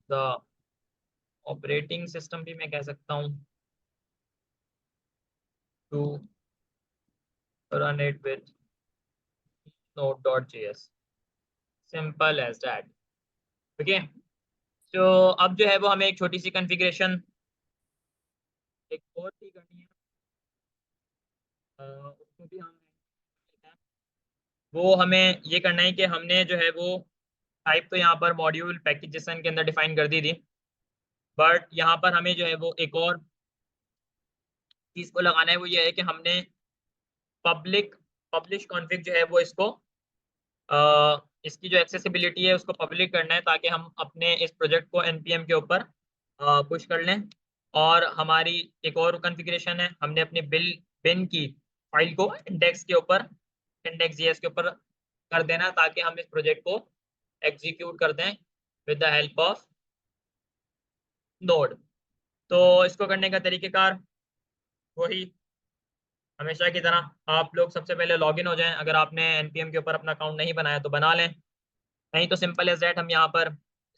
the operating system भी मैं कह सकता हूँ to run it with node.js, simple as that, okay? तो अब जो है वो हमें एक छोटी सी कॉन्फ़िगरेशन एक और भी करनी है, उसको भी हम वो हमें ये करना है कि हमने जो है वो टाइप तो यहाँ पर मॉड्यूल पैकेजेसन के अंदर डिफाइन कर दी थी, बट यहाँ पर हमें जो है वो एक और चीज को लगाना है। वो ये है कि हमने पब्लिश कॉन्फ़िग जो है वो इसको इसकी जो एक्सेसिबिलिटी है उसको पब्लिक करना है, ताकि हम अपने इस प्रोजेक्ट को NPM के ऊपर पुश कर लें। और हमारी एक और कॉन्फ़िगरेशन है, हमने अपनी बिन की फाइल को इंडेक्स के ऊपर index.js के ऊपर कर देना, ताकि हम इस प्रोजेक्ट को एग्जीक्यूट कर दें with the help of node. तो इसको करने का तरीकेकार वही हमेशा की तरह, आप लोग सबसे पहले लॉगिन हो जाएं। अगर आपने NPM के ऊपर अपना अकाउंट नहीं बनाया तो बना लें, नहीं तो सिंपल एज दैट हम यहाँ पर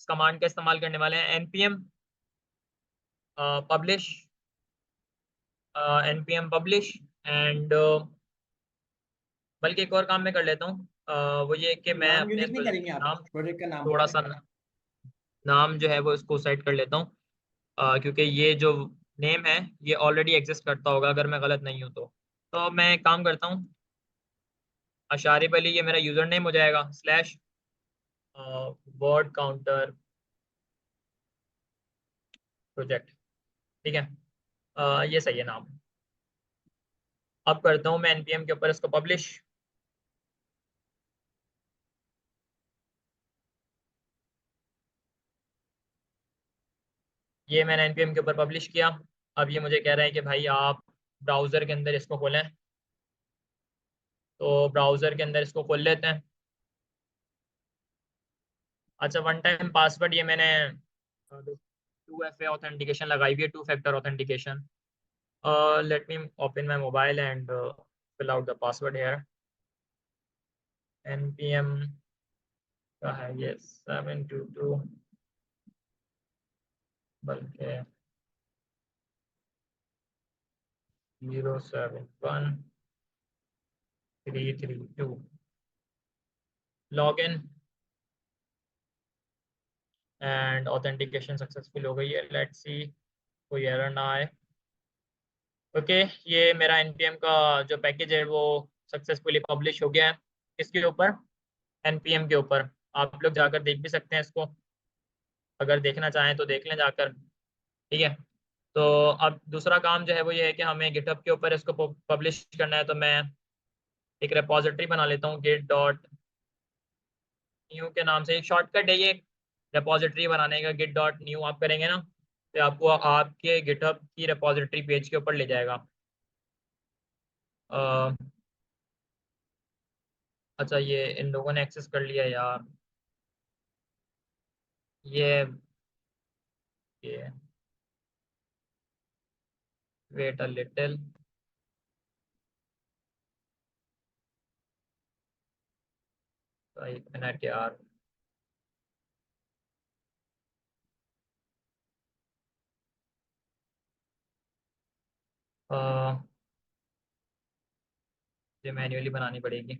इस कमांड का इस्तेमाल करने वाले हैं, npm publish, npm publish and बल्कि एक और काम मैं कर लेता हूँ, वो ये कि मैं नाम अपने यूनिक इस नहीं प्रोजेक्ट करेंगे का आप? नाम प्रोजेक्ट का नाम? थोड़ा सा नाम जो है वो इसको सेट कर लेता हूँ, क्योंकि ये जो नेम है ये ऑलरेडी एग्जिस्ट करता होगा अगर मैं गलत नहीं हूँ तो मैं एक काम करता हूँ, अशारिब अली ये मेरा यूजर नेम हो जाएगा, स्लैश वर्ड काउंटर प्रोजेक्ट। ठीक है, ये सही है नाम। अब करता हूँ मैं एनपीएम के ऊपर इसको पब्लिश। ये मैंने एनपीएम के ऊपर पब्लिश किया। अब ये मुझे कह रहा है कि भाई आप ब्राउज़र के अंदर इसको खोलें, तो ब्राउज़र के अंदर इसको खोल लेते हैं। अच्छा, वन टाइम पासवर्ड ये मैंने 2FA ऑथेंटिकेशन लगाई हुई है, 2 factor authentication. Let me open my mobile and fill out the password here. npm का है ये 722, बल्कि 071332 log in and authentication successful हो गई है। लेट्स सी कोई एरर ना आए। ओके, ये मेरा npm का जो पैकेज है वो सक्सेसफुली पब्लिश हो गया है। इसके ऊपर npm के ऊपर आप लोग जाकर देख भी सकते हैं इसको, अगर देखना चाहें तो देख लें जाकर। ठीक है, तो अब दूसरा काम जो है वो ये है कि हमें गिटहब के ऊपर इसको पब्लिश करना है। तो मैं एक रेपॉजिटरी बना लेता हूँ, git डॉट न्यू के नाम से। एक शॉर्टकट है ये रेपॉजिटरी बनाने का, git डॉट न्यू आप करेंगे ना तो आपको आपके गिटहब की रेपॉजिटरी पेज के ऊपर ले जाएगा। अ, अच्छा, ये इन लोगों ने एक्सेस कर लिया यार। ये वेट अ लिटिल, एक मिनट यार। अ, ये मैन्युअली बनानी पड़ेगी।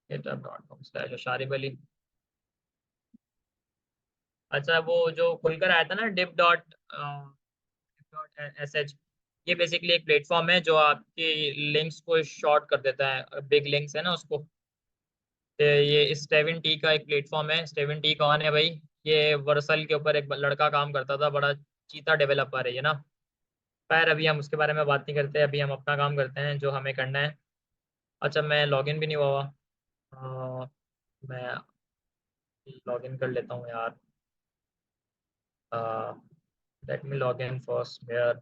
github.com/asharib ali। अच्छा, वो जो खुलकर आया था ना div.sh, ये बेसिकली एक प्लेटफॉर्म है जो आपके लिंक्स को शॉर्ट कर देता है, बिग लिंक्स है ना उसको। तो ये स्टेवन टी का एक प्लेटफॉर्म है। स्टेवन टी कौन है भाई? ये वर्सल के ऊपर एक लड़का काम करता था, बड़ा चीता डेवलपर है ये ना। खैर अभी हम उसके बारे में बात नहीं करते, अभी हम अपना काम करते हैं जो हमें करना है। अच्छा, मैं लॉगिन भी नहीं हुआ। मैं लॉगिन कर लेता हूँ यार। Let me log in first mayor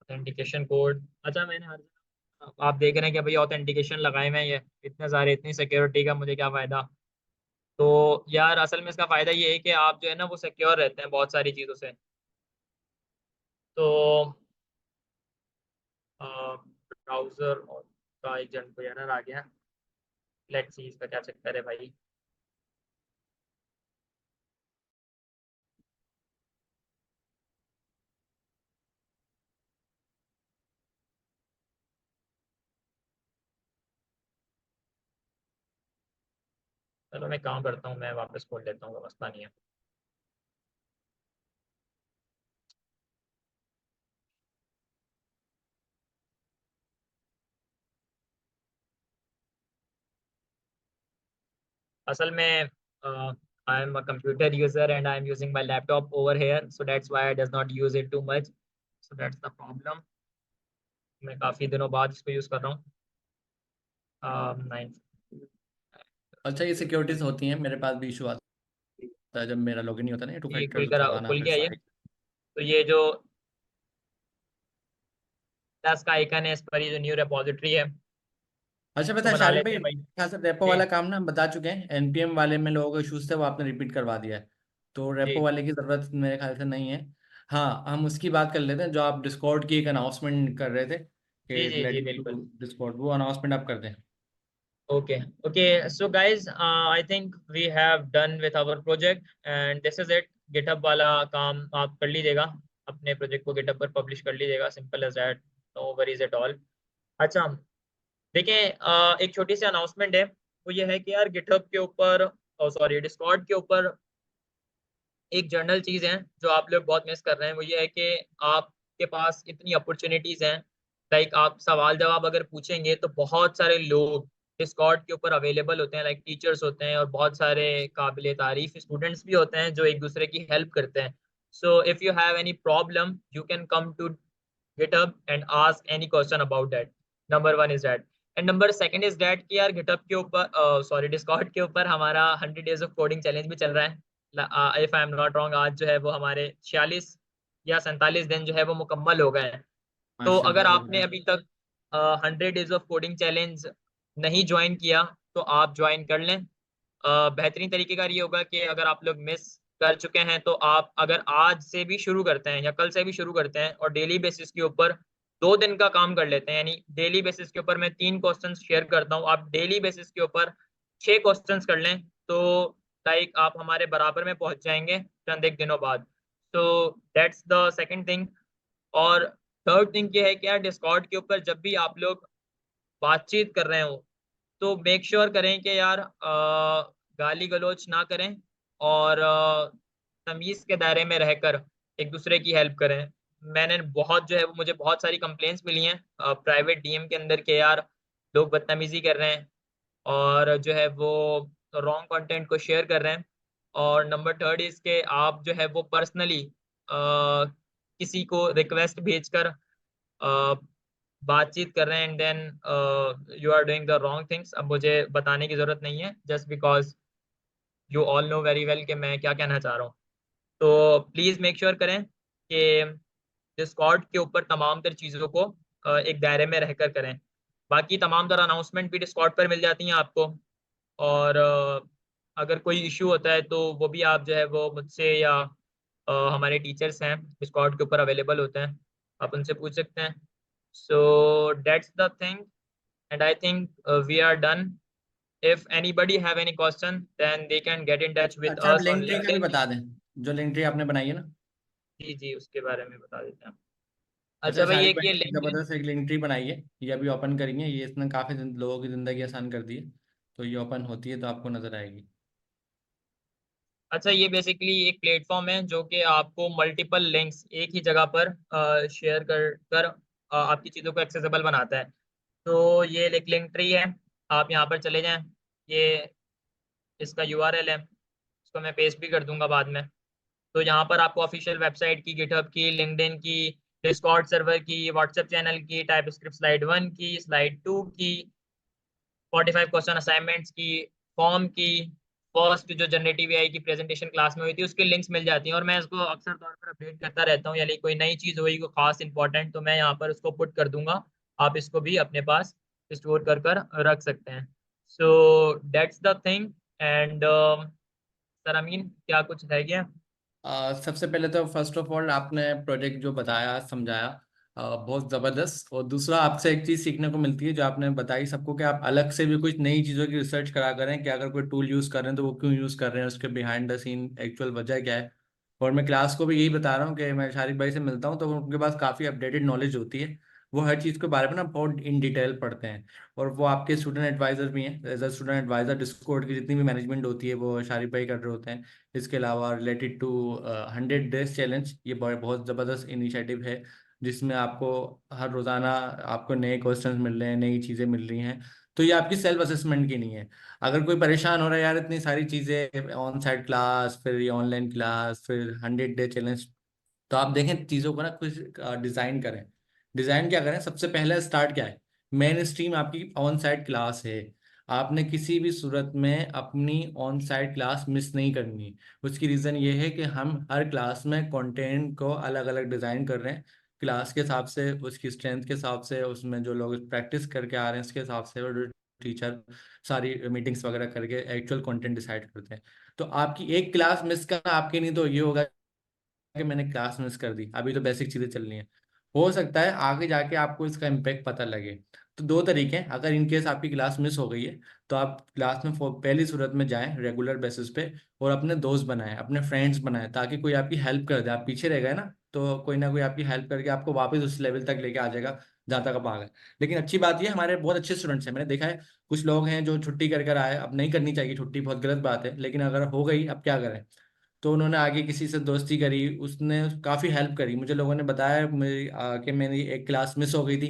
authentication code. अच्छा, मैंने हर आप देख रहे हैं कि भाई ऑथेंटिकेशन लगाए हुए हैं, ये इतने सारे, इतनी सिक्योरिटी का मुझे क्या फ़ायदा। तो यार असल में इसका फ़ायदा ये है कि आप जो है ना वो सिक्योर रहते हैं बहुत सारी चीज़ों से। तो ब्राउज़र का एक जन को एरर आ गया। लेट्स सी इसका क्या चक्कर है भाई। चलो मैं काम करता हूँ, मैं वापस खोल लेता हूँ, मसला नहीं है। असल में I am a computer user and I am using my laptop over here, so that's why I does not use it too much. So that's the problem. मैं काफ़ी दिनों बाद इसको यूज़ कर रहा हूँ। 9। अच्छा, ये सिक्योरिटीज होती हैं, मेरे पास भी इशू आता है जब मेरा लॉगिन नहीं होता ना, टू ये फैक्टर लगाना खुल फिर गया ये। साइट। तो ये जो प्लस का आइकन है इस पर, ये जो न्यू रिपोजिटरी है अच्छा, पता इसको है बना शारिक लेते भाई, हैं भाई। ख्याल से रेपो जी वाला काम ना हम बता चुके हैं, एनपीएम वाले में लोगों को इशूज थे वो आपने रिपीट करवा दिया है, तो रेपो जी वाले की जरूरत मेरे ख्याल से नहीं है। हाँ, हम उसकी बात कर लेते हैं जो आप डिस्कॉर्ड की एक अनाउंसमेंट कर रहे थे जी कि जी जी रिलेटेड बिल्कुल। टू डिस्कॉर्ड, वो अनाउंसमेंट आप कर दें। Okay, okay. So guys, I think we have done with our project and this is it. GitHub वाला काम आप कर लीजिएगा, अपने प्रोजेक्ट को GitHub पर पब्लिश कर लीजिएगा, simple as that, no worries at all. अच्छा, देखिए एक छोटी सी अनाउंसमेंट है, वो ये है कि यार GitHub के ऊपर, सॉरी डिस्कॉर्ड के ऊपर एक जनरल चीज है जो आप लोग बहुत मिस कर रहे हैं, वो ये है कि आपके पास इतनी अपॉर्चुनिटीज हैं। लाइक आप सवाल जवाब अगर पूछेंगे तो बहुत सारे लोग डिस्कॉर्ड के ऊपर अवेलेबल होते हैं, लाइक टीचर्स होते हैं और बहुत सारे काबिल तारीफ स्टूडेंट्स भी होते हैं जो एक दूसरे की हेल्प करते हैं। So if you have any problem you can come to GitHub and ask any question about that. Number one is that. And number second is that कि यार GitHub के ऊपर सॉरी Discord के ऊपर हमारा 100 days of coding challenge भी चल रहा है। If I am not wrong, आज जो है वो हमारे 46 या 47 दिन जो है वो मुकम्मल हो गए हैं। तो अगर आपने माशाल्लाह। अभी तक 100 डेज ऑफ कोडिंग चैलेंज नहीं ज्वाइन किया तो आप ज्वाइन कर लें। बेहतरीन तरीके का ये होगा कि अगर आप लोग मिस कर चुके हैं तो आप अगर आज से भी शुरू करते हैं या कल से भी शुरू करते हैं और डेली बेसिस के ऊपर 2 दिन का काम कर लेते हैं, यानी डेली बेसिस के ऊपर मैं 3 क्वेश्चंस शेयर करता हूँ, आप डेली बेसिस के ऊपर 6 क्वेश्चंस कर लें तो लाइक आप हमारे बराबर में पहुंच जाएंगे चंद एक दिनों बाद। तो दैट्स द सेकंड थिंग। और थर्ड थिंग ये है कि यार डिस्कॉर्ड के ऊपर जब भी आप लोग बातचीत कर रहे हो तो मेक श्योर करें कि यार गाली गलौज ना करें और तमीज के दायरे में रहकर एक दूसरे की हेल्प करें। मैंने बहुत जो है वो मुझे बहुत सारी कंप्लेंट्स मिली हैं प्राइवेट डीएम के अंदर के यार लोग बदतमीजी कर रहे हैं और जो है वो रॉन्ग कंटेंट को शेयर कर रहे हैं। और नंबर थर्ड इज के आप जो है वो पर्सनली किसी को रिक्वेस्ट भेजकर बातचीत कर रहे हैं and then you are doing the wrong things. अब मुझे बताने की जरूरत नहीं है, just because you all know very well कि मैं क्या कहना चाह रहा हूँ। तो प्लीज मेक श्योर करें कि डिस्कॉर्ड के ऊपर तमाम तर चीज़ों को एक दायरे में रहकर करें। बाकी तमाम तर अनाउंसमेंट भी डिस्कॉर्ड पर मिल जाती हैं आपको। और अगर कोई इशू होता है तो वो भी आप जो है वो मुझसे या हमारे टीचर्स हैं डिस्कॉर्ड के ऊपर अवेलेबल होते हैं, आप उनसे पूछ सकते हैं। So that's the thing and I think we are done. If anybody have any question, then they can get in touch with अच्छा, आप us on लिंक ट्री का भी LinkedIn। बता दें, जो लिंक ट्री आपने बनाई है ना। जी जी, उसके बारे में बता देते हैं। अच्छा अच्छा भाई, शारिक एक भाई ये ने लिंक्डइन। जबरदस्त एक लिंक ट्री बनाई है, ये अभी ओपन करेंगे, ये इसने काफी लोगों की जिंदगी आसान कर दी है। तो ये ओपन होती है तो आपको नजर आएगी। अच्छा, ये बेसिकली एक प्लेटफॉर्म है जो कि आपको मल्टीपल लिंक्स एक ही जगह पर शेयर कर कर आपकी चीज़ों को एक्सेसिबल बनाता है। तो ये एक लिंक ट्री है, आप यहाँ पर चले जाएं। ये इसका URL है, इसको मैं पेस्ट भी कर दूंगा बाद में। तो यहाँ पर आपको ऑफिशियल वेबसाइट की, गिटहब की, लिंक्डइन की, डिस्कॉर्ड सर्वर की, व्हाट्सएप चैनल की, टाइपस्क्रिप्ट स्लाइड 1 की, स्लाइड 2 की, 45 क्वेश्चन असाइनमेंट्स की, फॉर्म की, फर्स्ट जो जनरेटिव एआई की प्रेजेंटेशन क्लास में हुई थी उसकी लिंक्स मिल जाती हैं। और मैं इसको अक्सर तौर पर अपडेट करता रहता हूँ, यानी कोई नई चीज़ हुई कोई खास इंपॉर्टेंट तो मैं यहाँ पर उसको पुट कर दूंगा। आप इसको भी अपने पास स्टोर कर रख सकते हैं। So that's the thing. And sir Amin, क्या कुछ रह गया? सबसे पहले तो फर्स्ट ऑफ ऑल आपने प्रोजेक्ट जो बताया समझाया बहुत ज़बरदस्त। और दूसरा, आपसे एक चीज़ सीखने को मिलती है जो आपने बताई सबको, कि आप अलग से भी कुछ नई चीज़ों की रिसर्च करा करें कि अगर कोई टूल यूज़ कर रहे हैं तो वो क्यों यूज़ कर रहे हैं, उसके बिहाइंड द सीन एक्चुअल वजह क्या है। और मैं क्लास को भी यही बता रहा हूँ कि मैं शारिक भाई से मिलता हूँ तो उनके पास काफ़ी अपडेटेड नॉलेज होती है। वो हर चीज़ के बारे में ना बहुत इन डिटेल पढ़ते हैं। और वो आपके स्टूडेंट एडवाइजर भी हैं, as a student adviser Discord की जितनी भी मैनेजमेंट होती है वो शारिक भाई कर रहे होते हैं। इसके अलावा रिलेटेड टू 100 डेज चैलेंज, ये बहुत ज़बरदस्त इनिशिएटिव है जिसमें आपको हर रोज़ाना आपको नए क्वेश्चंस मिल रहे हैं, नई चीज़ें मिल रही हैं। तो ये आपकी सेल्फ असेसमेंट की नहीं है। अगर कोई परेशान हो रहा है यार इतनी सारी चीज़ें, ऑन साइट क्लास, फिर ये ऑनलाइन क्लास, फिर 100 डे चैलेंज, तो आप देखें चीज़ों को ना कुछ डिज़ाइन करें। डिज़ाइन क्या करें, सबसे पहले स्टार्ट क्या है, मेन स्ट्रीम आपकी ऑन साइट क्लास है। आपने किसी भी सूरत में अपनी ऑन साइट क्लास मिस नहीं करनी। उसकी रीज़न ये है कि हम हर क्लास में कंटेंट को अलग अलग डिज़ाइन कर रहे हैं, क्लास के हिसाब से, उसकी स्ट्रेंथ के हिसाब से, उसमें जो लोग प्रैक्टिस करके आ रहे हैं उसके हिसाब से, और टीचर सारी मीटिंग्स वगैरह करके एक्चुअल कंटेंट डिसाइड करते हैं। तो आपकी एक क्लास मिस करना आपके नहीं तो ये होगा कि मैंने क्लास मिस कर दी, अभी तो बेसिक चीज़ें चल रही हैं। हो सकता है आगे जाके आपको इसका इम्पैक्ट पता लगे। तो दो तरीके हैं, अगर इन केस आपकी क्लास मिस हो गई है तो आप क्लास में पहली सूरत में जाएं रेगुलर बेसिस पे, और अपने दोस्त बनाएं, अपने फ्रेंड्स बनाएं, ताकि कोई आपकी हेल्प कर दे। आप पीछे रह गए ना तो कोई ना कोई आपकी हेल्प करके आपको वापस उस लेवल तक लेके आ जाएगा जहाँ तक आप आ गए। लेकिन अच्छी बात यह, हमारे बहुत अच्छे स्टूडेंट्स हैं, मैंने देखा है कुछ लोग हैं जो छुट्टी कर कर आए। अब नहीं करनी चाहिए छुट्टी, बहुत गलत बात है, लेकिन अगर हो गई अब क्या करें। तो उन्होंने आगे किसी से दोस्ती करी, उसने काफ़ी हेल्प करी। मुझे लोगों ने बताया कि मेरी एक क्लास मिस हो गई थी,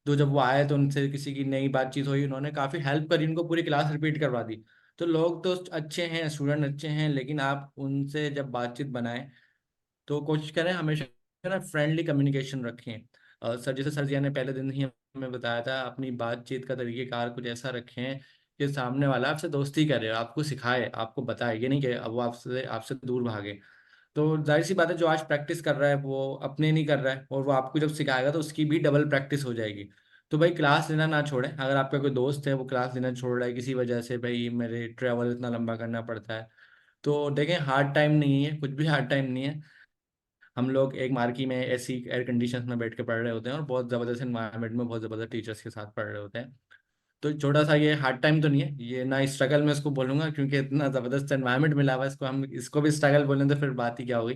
तो जब वो आए तो उनसे किसी की नई बातचीत हुई, उन्होंने काफ़ी हेल्प करी, उनको पूरी क्लास रिपीट करवा दी। तो लोग तो अच्छे हैं, स्टूडेंट अच्छे हैं, लेकिन आप उनसे जब बातचीत बनाएं तो कोशिश करें हमेशा ना फ्रेंडली कम्युनिकेशन रखें। सर, जैसे सर जी ने पहले दिन ही हमें बताया था, अपनी बातचीत का तरीकेकार कुछ ऐसा रखें कि सामने वाला आपसे दोस्ती करे, आपको सिखाए, आपको बताए, ये नहीं कि अब वो आपसे आपसे दूर भागे। तो जाहिर सी बात है, जो आज प्रैक्टिस कर रहा है वो अपने नहीं कर रहा है, और वो आपको जब सिखाएगा तो उसकी भी डबल प्रैक्टिस हो जाएगी। तो भाई क्लास लेना ना छोड़ें। अगर आपका कोई दोस्त है वो क्लास लेना छोड़ रहा है किसी वजह से, भाई मेरे ट्रैवल इतना लंबा करना पड़ता है, तो देखें हार्ड टाइम नहीं है, कुछ भी हार्ड टाइम नहीं है। हम लोग एक मार्की में ऐसी एयर कंडीशंस में बैठ के पढ़ रहे होते हैं, और बहुत ज़बरदस्त इन्वायरमेंट में बहुत ज़बरदस्त टीचर्स के साथ पढ़ रहे होते हैं। तो छोटा सा ये हार्ड टाइम तो नहीं है, ये ना स्ट्रगल में इसको बोलूंगा, क्योंकि इतना ज़बरदस्त एनवायरनमेंट मिला हुआ है, इसको हम इसको भी स्ट्रगल बोलें तो फिर बात ही क्या होगी।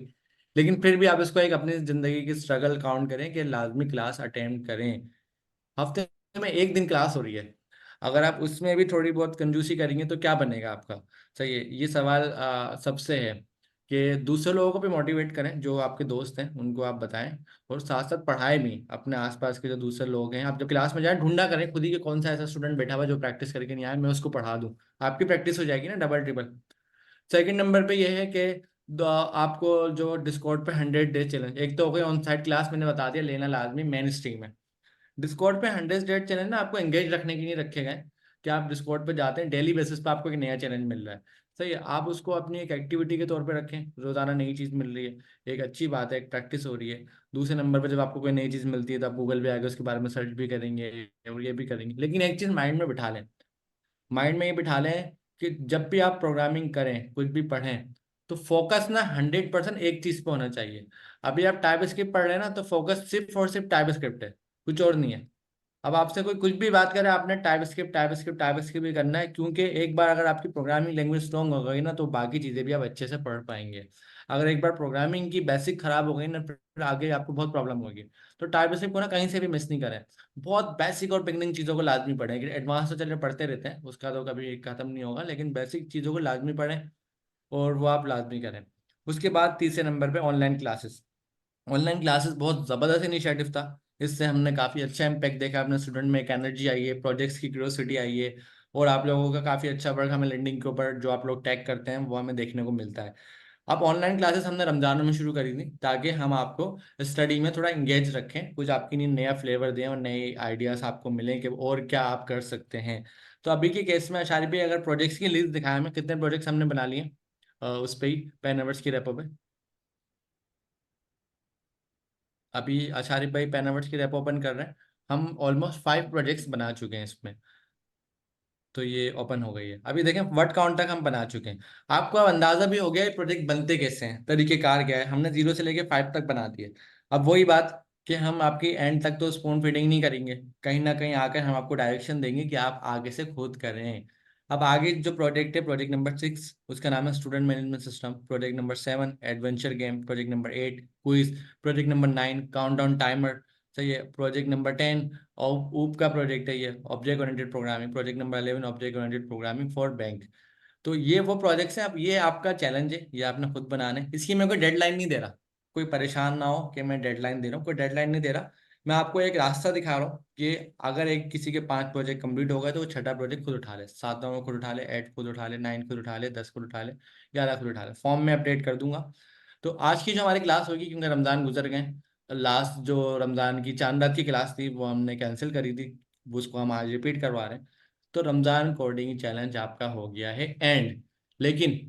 लेकिन फिर भी आप इसको एक अपनी ज़िंदगी की स्ट्रगल काउंट करें कि लाजमी क्लास अटेंड करें। हफ्ते में एक दिन क्लास हो रही है, अगर आप उसमें भी थोड़ी बहुत कंजूसी करेंगे तो क्या बनेगा आपका। सही है, ये सवाल सबसे है कि दूसरे लोगों को भी मोटिवेट करें, जो आपके दोस्त हैं उनको आप बताएं, और साथ साथ पढ़ाई भी अपने आसपास के जो दूसरे लोग हैं, आप जब क्लास में जाएं ढूंढा करें खुद ही कि कौन सा ऐसा स्टूडेंट बैठा हुआ है जो प्रैक्टिस करके नहीं आया, मैं उसको पढ़ा दूं। आपकी प्रैक्टिस हो जाएगी ना डबल ट्रिपल। सेकंड नंबर पे यह है कि आपको जो डिस्कॉर्ड पे 100 डे चैलेंज, एक तो हो गई ऑन साइट क्लास, मैंने बता दिया लेना लाजमी मेन स्ट्रीम है। डिस्कॉर्ड पे 100 डेट चैलेंज ना आपको एंगेज रखने के लिए रखे गए, कि आप डिस्कॉर्ड पे जाते हैं डेली बेसिस पे आपको एक नया चैलेंज मिल रहा है। सही है, आप उसको अपनी एक एक्टिविटी के तौर पे रखें, रोजाना नई चीज़ मिल रही है, एक अच्छी बात है, एक प्रैक्टिस हो रही है। दूसरे नंबर पे जब आपको कोई नई चीज़ मिलती है तो आप गूगल पे आगे उसके बारे में सर्च भी करेंगे और ये भी करेंगे, लेकिन एक चीज़ माइंड में बिठा लें, माइंड में ये बिठा लें कि जब भी आप प्रोग्रामिंग करें, कुछ भी पढ़ें, तो फोकस ना 100% एक चीज़ पे होना चाहिए। अभी आप टाइप स्क्रिप्ट पढ़ रहे हैं ना, तो फोकस सिर्फ और सिर्फ टाइप स्क्रिप्ट है, कुछ और नहीं है। अब आपसे कोई कुछ भी बात करे, आपने type script type script type script ही करना है, क्योंकि एक बार अगर आपकी प्रोग्रामिंग लैंग्वेज स्ट्रॉन्ग हो गई ना, तो बाकी चीज़ें भी आप अच्छे से पढ़ पाएंगे। अगर एक बार प्रोग्रामिंग की बेसिक खराब हो गई ना, फिर आगे आपको बहुत प्रॉब्लम होगी। तो टाइप स्क्रिप्ट को ना कहीं से भी मिस नहीं करें, बहुत बेसिक और बिगनिंग चीज़ों को लाजमी पढ़ें। एडवांस तो चलिए पढ़ते रहते हैं, उसका तो कभी खत्म नहीं होगा, लेकिन बेसिक चीज़ों को लाजमी पढ़ें, और वो आप लाजमी करें। उसके बाद तीसरे नंबर पे ऑनलाइन क्लासेस। ऑनलाइन क्लासेस बहुत ज़बरदस्त इनिशिएटिव था, इससे हमने काफ़ी अच्छा इम्पैक्ट देखा, अपने स्टूडेंट में एक एनर्जी आई है, प्रोजेक्ट्स की क्यूरियोसिटी आई है, और आप लोगों का काफ़ी अच्छा वर्क हमें लैंडिंग के ऊपर जो आप लोग टैग करते हैं वो हमें देखने को मिलता है। अब ऑनलाइन क्लासेस हमने रमज़ान में शुरू करी थी, ताकि हम आपको स्टडी में थोड़ा इंगेज रखें, कुछ आपके लिए नया फ्लेवर दें और नए आइडियाज़ आपको मिलें कि और क्या आप कर सकते हैं। तो अभी के केस में अशारी पे अगर प्रोजेक्ट्स की लिस्ट दिखाएं, हमें कितने प्रोजेक्ट्स हमने बना लिए उस पर ही पेन आवर्स की रेपो पे। अभी आचार्य भाई पेन आवर्स की रेप ओपन कर रहे हैं, हम ऑलमोस्ट 5 प्रोजेक्ट्स बना चुके हैं इसमें। तो ये ओपन हो गई है, अभी देखें वर्ड काउंट तक हम बना चुके हैं। आपको अब अंदाजा भी हो गया ये प्रोजेक्ट बनते कैसे हैं, तरीकेकार क्या है, हमने 0 से लेके 5 तक बना दिए। अब वही बात कि हम आपकी एंड तक तो स्पून फीडिंग नहीं करेंगे, कहीं ना कहीं आकर हम आपको डायरेक्शन देंगे कि आप आगे से खुद करें। अब आगे जो प्रोजेक्ट है, प्रोजेक्ट नंबर 6 उसका नाम है student management system, project number 7 adventure game, project number 8 quiz, project number 9 countdown timer. सही है, प्रोजेक्ट नंबर 10 और ऊप का प्रोजेक्ट है ये object oriented programming, project number 11 object oriented programming for bank. तो ये वो प्रोजेक्ट्स हैं। अब ये आपका चैलेंज है, ये आपने खुद बनाना है, इसकी मैं कोई डेडलाइन नहीं दे रहा, कोई परेशान ना हो कि मैं डेडलाइन दे रहा हूँ, कोई डेडलाइन नहीं दे रहा। मैं आपको एक रास्ता दिखा रहा हूँ कि अगर एक किसी के 5 प्रोजेक्ट कंप्लीट हो गए तो वो छठा प्रोजेक्ट खुद उठा ले, 7वां में खुद उठा ले, 8 खुद उठा ले, 9 खुद उठा ले, 10 खुद उठा ले, 11 खुद उठा ले, फॉर्म में अपडेट कर दूंगा। तो आज की जो हमारी क्लास होगी, क्योंकि रमज़ान गुजर गए, लास्ट जो रमज़ान की चांद रात की क्लास थी वो हमने कैंसिल करी थी, वो उसको हम आज रिपीट करवा रहे हैं। तो रमज़ान कोडिंग चैलेंज आपका हो गया है एंड। लेकिन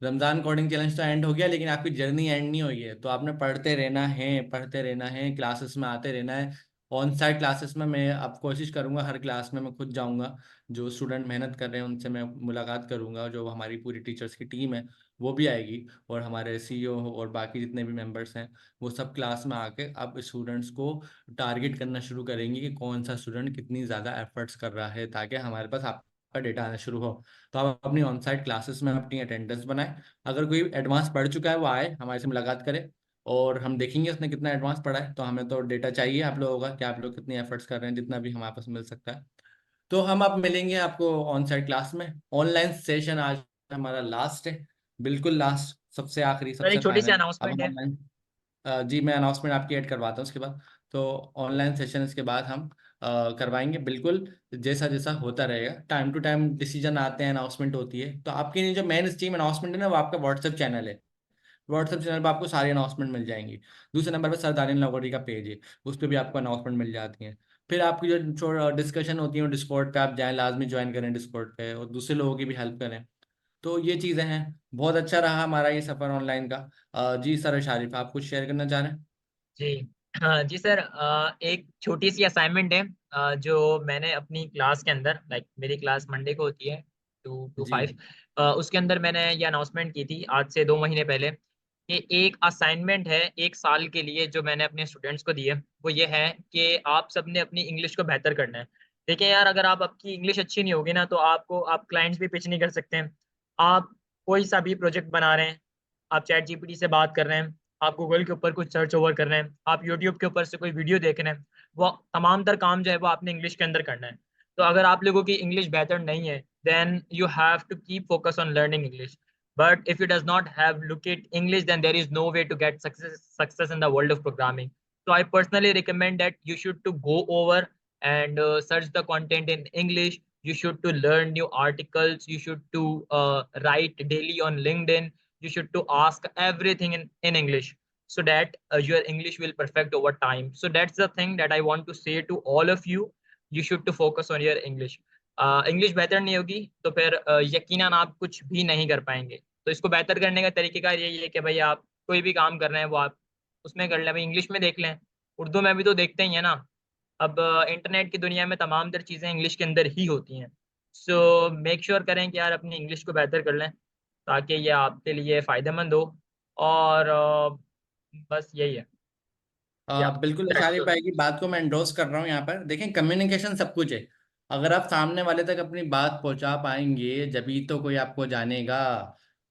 रमज़ान कोडिंग चैलेंज तो एंड हो गया, लेकिन आपकी जर्नी एंड नहीं हुई है, तो आपने पढ़ते रहना है, पढ़ते रहना है, क्लासेस में आते रहना है। ऑन साइट क्लासेस में मैं अब कोशिश करूंगा, हर क्लास में मैं खुद जाऊंगा, जो स्टूडेंट मेहनत कर रहे हैं उनसे मैं मुलाकात करूंगा, जो हमारी पूरी टीचर्स की टीम है वो भी आएगी, और हमारे सीईओ और बाकी जितने भी मेंबर्स हैं वो सब क्लास में आके अब स्टूडेंट्स को टारगेट करना शुरू करेंगे कि कौन सा स्टूडेंट कितनी ज़्यादा एफर्ट्स कर रहा है, ताकि हमारे पास आपका डेटा आना शुरू हो। तो आप अपनी ऑन साइट क्लासेस में अपनी अटेंडेंस बनाएं, अगर कोई एडवांस पढ़ चुका है वो आए हमारे से मुलाकात करे, और हम देखेंगे उसने कितना एडवांस पढ़ा है। तो हमें तो डेटा चाहिए आप लोगों का कि आप लोग कितनी एफर्ट्स कर रहे हैं, जितना भी हमारे पास मिल सकता है। तो हम अब मिलेंगे आपको ऑन साइट क्लास में। ऑनलाइन सेशन आज हमारा लास्ट है, बिल्कुल लास्ट, सबसे आखिरी, सर सबसे एक छोटी सी फाइनल। अब अनाउंसमेंट है। ऑनलाइन, जी मैं अनाउंसमेंट आपकी ऐड करवाता हूँ उसके बाद। तो ऑनलाइन सेशन इसके बाद हम करवाएंगे बिल्कुल। जैसा जैसा होता रहेगा, टाइम टू टाइम डिसीजन आते हैं, अनाउंसमेंट होती है। तो आपके लिए जो मेन स्ट्रीम अनाउंसमेंट है ना, वो आपका व्हाट्सएप चैनल है। व्हाट्सएप चैनल पर आपको सारी अनाउंसमेंट मिल जाएंगी। दूसरे नंबर पर सरदारिन लगोरी का पेज है, उस पर भी आपको अनाउंसमेंट मिल जाती है। फिर आपकी जो डिस्कशन होती है डिस्कॉर्ड पे आप जाएं, लाजमी ज्वाइन करें डिस्कॉर्ड पे, और दूसरे लोगों की भी हेल्प करें। तो ये चीज़ें हैं। बहुत अच्छा रहा हमारा ये सफ़र ऑनलाइन का। जी सर शारिफ, आप कुछ शेयर करना चाह रहे हैं? जी हाँ जी सर, एक छोटी सी असाइनमेंट है जो मैंने अपनी क्लास के अंदर, लाइक मेरी क्लास मंडे को होती है 2 to 5, जी उसके अंदर मैंने ये अनाउंसमेंट की थी आज से 2 महीने पहले कि एक असाइनमेंट है 1 साल के लिए जो मैंने अपने स्टूडेंट्स को दी है। वो ये है कि आप सबने अपनी इंग्लिश को बेहतर करना है। देखिए यार, अगर आप आपकी इंग्लिश अच्छी नहीं होगी ना तो आप क्लाइंट्स भी पिच नहीं कर सकते हैं। आप कोई सा भी प्रोजेक्ट बना रहे हैं, आप चैट जीपीटी से बात कर रहे हैं, आप गूगल के ऊपर कुछ सर्च ओवर कर रहे हैं, आप यूट्यूब के ऊपर से कोई वीडियो देख रहे हैं, वो तमाम तर काम जो है वो आपने इंग्लिश के अंदर करना है। तो अगर आप लोगों की इंग्लिश बेहतर नहीं है, then you have to keep focus on learning English. But if you does not have look at English, then there is no way to get success in the world of programming. So I personally recommend that you should to go over and search the content in English. You should to learn new articles. You should to write daily on LinkedIn. You should to ask everything in English, so that your English will perfect over time. So that's the thing that I want to say to all of you. You should to focus on your English. English बेहतर नहीं होगी तो फिर यकीनन आप कुछ भी नहीं कर पाएंगे। तो इसको बेहतर करने का तरीकेकार यही है कि भाई आप कोई भी काम कर रहे हैं वो आप उसमें कर लें, भाई इंग्लिश में देख लें। उर्दू में भी तो देखते ही है ना। अब इंटरनेट की दुनिया में तमाम तर चीज़ें इंग्लिश के अंदर ही होती हैं। सो मेक श्योर करें कि यार अपनी इंग्लिश को बेहतर कर लें ताकि ये आपके लिए फ़ायदेमंद हो। और बस यही है। या बिल्कुल शारिफ भाई की बात को मैं एंडोर्स कर रहा हूँ। यहाँ पर देखें, कम्युनिकेशन सब कुछ है। अगर आप सामने वाले तक अपनी बात पहुंचा पाएंगे जभी तो कोई आपको जानेगा।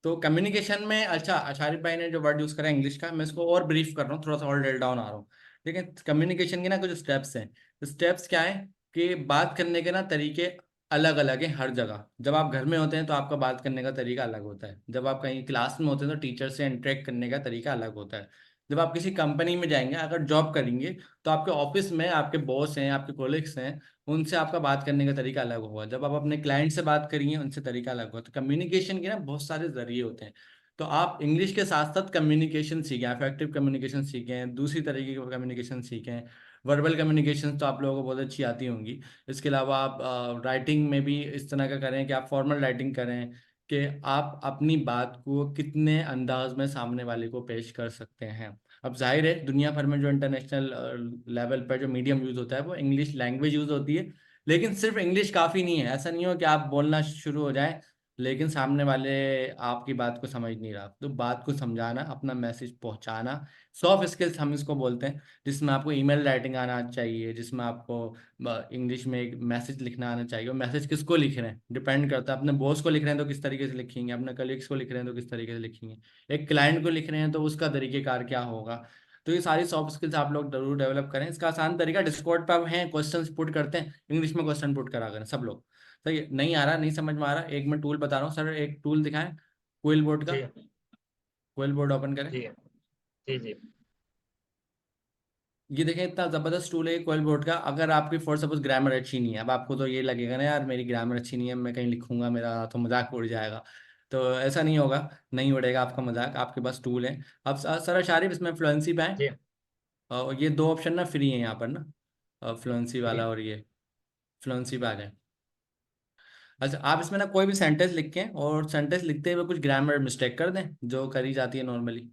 तो कम्युनिकेशन में, अच्छा शारिफ भाई ने जो वर्ड यूज करा इंग्लिश का, मैं इसको और ब्रीफ कर रहा हूँ, थोड़ा सा और डिल डाउन आ रहा हूँ। देखिए, कम्युनिकेशन के ना कुछ स्टेप्स हैं। स्टेप्स क्या है कि बात करने के ना तरीके अलग अलग हैं हर जगह। जब आप घर में होते हैं तो आपका बात करने का तरीका अलग होता है। जब आप कहीं क्लास में होते हैं तो टीचर से इंटरेक्ट करने का तरीका अलग होता है। जब आप किसी कंपनी में जाएंगे, अगर जॉब करेंगे, तो आपके ऑफिस में आपके बॉस हैं, आपके कोलिग्स हैं, उनसे आपका बात करने का तरीका अलग होगा। जब आप अपने क्लाइंट से बात करेंगे, उनसे तरीका अलग होगा। तो कम्युनिकेशन के ना बहुत सारे जरिए होते हैं। तो आप इंग्लिश के साथ साथ कम्युनिकेशन सीखें, अफेक्टिव कम्युनिकेशन सीखें, दूसरी तरीके की कम्युनिकेशन सीखें। वर्बल कम्युनिकेशन तो आप लोगों को बहुत अच्छी आती होंगी। इसके अलावा आप राइटिंग में भी इस तरह का करें कि आप फॉर्मल राइटिंग करें, कि आप अपनी बात को कितने अंदाज में सामने वाले को पेश कर सकते हैं। अब जाहिर है, दुनिया भर में जो इंटरनेशनल लेवल पर जो मीडियम यूज होता है वो इंग्लिश लैंग्वेज यूज होती है। लेकिन सिर्फ इंग्लिश काफ़ी नहीं है। ऐसा नहीं हो कि आप बोलना शुरू हो जाए लेकिन सामने वाले आपकी बात को समझ नहीं रहा। तो बात को समझाना, अपना मैसेज पहुंचाना, सॉफ्ट स्किल्स हम इसको बोलते हैं। जिसमें आपको ईमेल राइटिंग आना चाहिए, जिसमें आपको इंग्लिश में एक मैसेज लिखना आना चाहिए। और मैसेज किसको लिख रहे हैं डिपेंड करता है। अपने बॉस को लिख रहे हैं तो किस तरीके से लिखेंगे, अपने कलीग्स को लिख रहे हैं तो किस तरीके से लिखेंगे, एक क्लाइंट को लिख रहे हैं तो उसका तरीकेकार क्या होगा। तो ये सारी सॉफ्ट स्किल्स आप लोग जरूर डेवलप करें। इसका आसान तरीका, डिस्कॉर्ड पे आप हैं, क्वेश्चंस पुट करते हैं, इंग्लिश में क्वेश्चन पुट करा करें सब लोग। सही है, नहीं आ रहा, नहीं समझ में आ रहा, एक मैं टूल बता रहा हूँ सर, एक टूल दिखाएं क्विल बोर्ड का। जी क्विल बोर्ड ओपन करें। जी जी जी ये देखें, इतना जबरदस्त टूल है क्विल बोर्ड का। अगर आपकी फॉर सपोज ग्रामर अच्छी नहीं है, अब आपको तो ये लगेगा ना यार मेरी ग्रामर अच्छी नहीं है, मैं कहीं लिखूंगा मेरा तो मजाक उड़ जाएगा। तो ऐसा नहीं होगा, नहीं उड़ेगा आपका मजाक, आपके पास टूल है। अब सर शारिफ इसमें फ्लुएंसी पे आए। जी और ये दो ऑप्शन ना फ्री है यहाँ पर ना, फ्लुएंसी जी वाला और ये फ्लुएंसी पे आ जाए। अच्छा, आप इसमें ना कोई भी सेंटेंस लिखें और सेंटेंस लिखते हुए कुछ ग्रामर मिस्टेक कर दें जो करी जाती है नॉर्मली।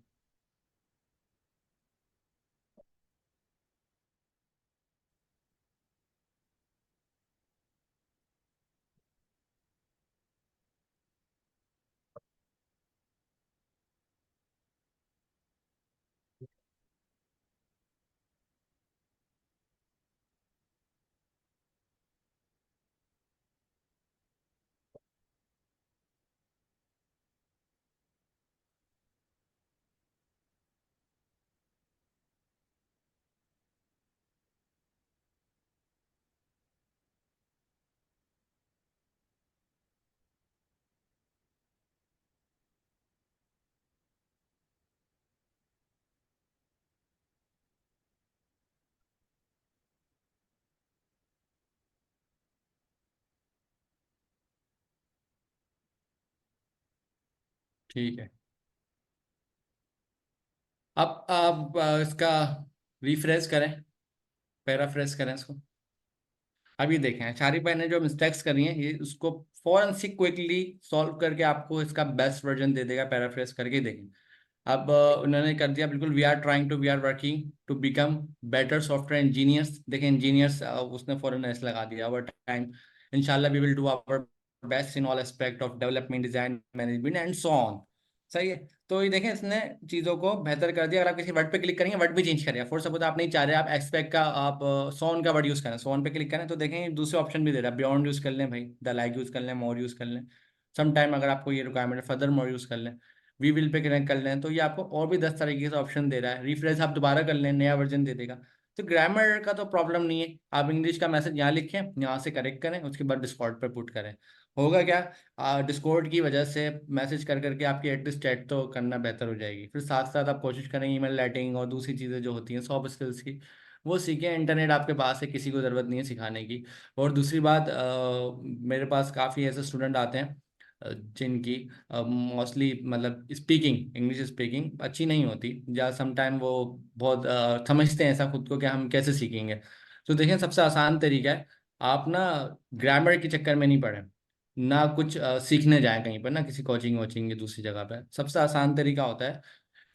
ठीक है। अब आप इसका रिफ्रेश करें, पैराफ्रेश करें इसको। अभी देखें शारिक भाई ने जो मिस्टेक्स करी हैं ये उसको फौरन से क्विकली सॉल्व करके आपको इसका बेस्ट वर्जन दे देगा, पैराफ्रेश करके देखें। अब उन्होंने कर दिया बिल्कुल, we are working to become better software engineers. देखें इंजीनियर्स उसने फॉरन एस लगा दिया, ओवर टाइम इंशाल्लाह we will do our best in all aspect of development, design, management and so on. सही है। तो ये देखें इसने चीज़ों को बेहतर कर दिया। अगर आप किसी वर्ड पे क्लिक करेंगे वर्ड भी चेंज करेगा। फॉर सपोज आप नहीं चाह रहे आप एक्सपेक्ट का आप सोन का वर्ड यूज़ करें, सोन पे क्लिक करें तो देखें दूसरे ऑप्शन भी दे रहा है, बियॉन्ड यूज़ कर लें भाई, द लाइक यूज़ कर लें, मोर यूज़ कर लें। सम टाइम अगर आपको ये रिक्वायरमेंट है फर्दर मोर यूज़ कर लें, वी विल पे कनेक्ट कर लें। तो ये आपको और भी 10 तरीके से ऑप्शन दे रहा है। रिफ्रेश आप दोबारा कर लें, नया वर्जन दे देगा। तो ग्रामर का तो प्रॉब्लम नहीं है, आप इंग्लिश का मैसेज यहाँ लिखें, यहाँ से करेक्ट करें, उसके बाद डिस्कॉर्ड पर पुट करें। होगा क्या, डिस्कॉर्ड की वजह से मैसेज कर करके आपकी एटलीस्ट चैट तो करना बेहतर हो जाएगी। फिर साथ साथ आप कोशिश करें ईमेल राइटिंग और दूसरी चीज़ें जो होती हैं सॉफ्ट स्किल्स की, वो सीखें। इंटरनेट आपके पास है, किसी को ज़रूरत नहीं है सिखाने की। और दूसरी बात, मेरे पास काफ़ी ऐसे स्टूडेंट आते हैं जिनकी मोस्टली मतलब स्पीकिंग, इंग्लिश स्पीकिंग अच्छी नहीं होती, या समटाइम वो बहुत समझते हैं ऐसा खुद को कि हम कैसे सीखेंगे। तो देखें सबसे आसान तरीका है, आप ना ग्रामर के चक्कर में नहीं पड़े, ना कुछ सीखने जाएं कहीं पर, ना किसी कोचिंग वोचिंग की दूसरी जगह पर। सबसे आसान तरीका होता है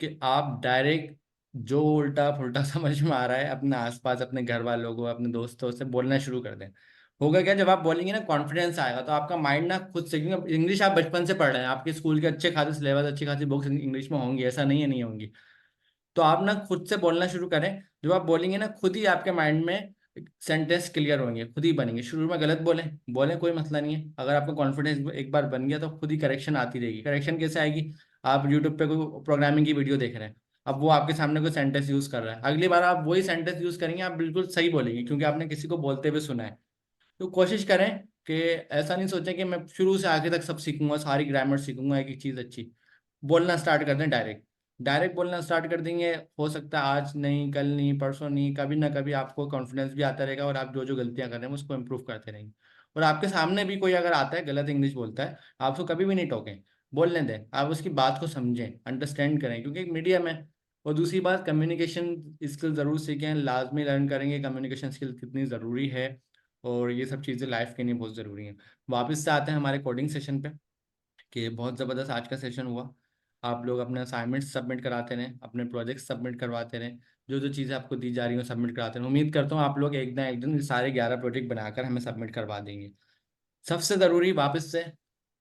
कि आप डायरेक्ट जो उल्टा फुल्टा समझ में आ रहा है अपने आसपास, अपने घर वालों को, अपने दोस्तों से बोलना शुरू कर दें। होगा क्या, जब आप बोलेंगे ना कॉन्फिडेंस आएगा, तो आपका माइंड ना खुद से, क्योंकि इंग्लिश आप बचपन से पढ़ रहे हैं, आपके स्कूल के अच्छे खासे सिलेबस, अच्छी खासी बुक्स इंग्लिश में होंगी, ऐसा नहीं है नहीं होंगी। तो आप ना खुद से बोलना शुरू करें। जब आप बोलेंगे ना खुद ही आपके माइंड में सेंटेंस क्लियर होंगे, खुद ही बनेंगे। शुरू में गलत बोलें, बोलें कोई मसला नहीं है। अगर आपका कॉन्फिडेंस एक बार बन गया तो खुद ही करेक्शन आती रहेगी। करेक्शन कैसे आएगी, आप यूट्यूब पे कोई प्रोग्रामिंग की वीडियो देख रहे हैं, अब वो आपके सामने कोई सेंटेंस यूज कर रहा है, अगली बार आप वही सेंटेंस यूज करेंगे, आप बिल्कुल सही बोलेंगे क्योंकि आपने किसी को बोलते हुए सुना है। तो कोशिश करें कि ऐसा नहीं सोचें कि मैं शुरू से आगे तक सब सीखूंगा, सारी ग्रामर सीखूंगा, एक एक चीज़ अच्छी। बोलना स्टार्ट कर दें डायरेक्ट, डायरेक्ट बोलना स्टार्ट कर देंगे। हो सकता है आज नहीं, कल नहीं, परसों नहीं, कभी ना कभी आपको कॉन्फिडेंस भी आता रहेगा और आप जो जो गलतियां कर रहे हैं उसको इम्प्रूव करते रहेंगे। और आपके सामने भी कोई अगर आता है गलत इंग्लिश बोलता है, आप उसको कभी भी नहीं टोकें, बोलने दें, आप उसकी बात को समझें, अंडरस्टैंड करें, क्योंकि एक मीडियम है। और दूसरी बात, कम्युनिकेशन स्किल ज़रूर सीखें, लाजमी लर्न करेंगे कम्युनिकेशन स्किल कितनी ज़रूरी है, और ये सब चीज़ें लाइफ के लिए बहुत ज़रूरी हैं। वापस से आते हैं हमारे कोडिंग सेशन पे, कि बहुत ज़बरदस्त आज का सेशन हुआ। आप लोग अपने असाइनमेंट्स सबमिट कराते रहें, अपने प्रोजेक्ट्स सबमिट करवाते रहें, जो जो चीज़ें आपको दी जा रही हो सबमिट कराते रहें। उम्मीद करता हूँ आप लोग एक ना एक दिन ये सारे 11 प्रोजेक्ट बनाकर हमें सबमिट करवा देंगे। सबसे ज़रूरी वापस से,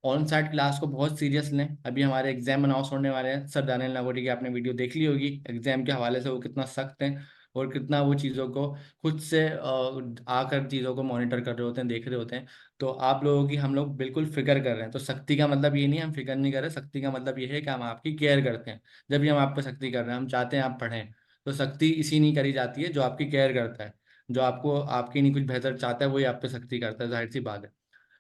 ऑन साइट क्लास को बहुत सीरियस लें। अभी हमारे एग्जाम अनाउंस होने वाले हैं। सर दानियल नागोटी की आपने वीडियो देख ली होगी एग्जाम के हवाले से, वो कितना सख्त हैं और कितना वो चीज़ों को खुद से आकर चीज़ों को मॉनिटर कर रहे होते हैं, देख रहे होते हैं। तो आप लोगों की हम लोग बिल्कुल फिक्र कर रहे हैं। तो सख्ती का मतलब ये नहीं है हम फिक्र नहीं कर रहे, सख्ती का मतलब ये है कि हम आपकी केयर करते हैं। जब भी हम आप पे सख्ती कर रहे हैं, हम चाहते हैं आप पढ़ें। तो सख्ती इसी नहीं करी जाती है जो आपकी केयर करता है, जो आपको आपकी नहीं कुछ बेहतर चाहता है वही आप पे सख्ती करता है, जाहिर सी बात है।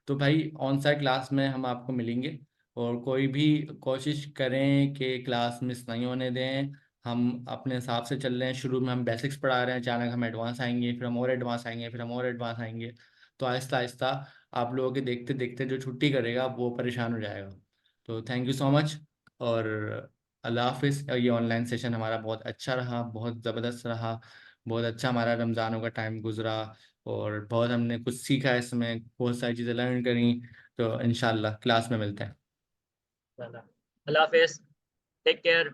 तो भाई ऑन साइट क्लास में हम आपको मिलेंगे, और कोई भी कोशिश करें कि क्लास मिस नहीं होने दें। हम अपने हिसाब से चल रहे हैं, शुरू में हम बेसिक्स पढ़ा रहे हैं, अचानक हम एडवांस आएंगे, फिर हम और एडवांस आएंगे, फिर हम और एडवांस आएंगे। तो आहिस्ता आहिस्ता आप लोगों के देखते देखते जो छुट्टी करेगा वो परेशान हो जाएगा। तो थैंक यू सो मच, और अल्लाह हाफिज़। ये ऑनलाइन सेशन हमारा बहुत अच्छा रहा, बहुत ज़बरदस्त रहा, बहुत अच्छा हमारा रमज़ानों का टाइम गुजरा, और बहुत हमने कुछ सीखा है इसमें, बहुत सारी चीज़ें लर्न करी। तो इंशाल्लाह क्लास में मिलते हैं। अल्लाह हाफिज़, टेक केयर।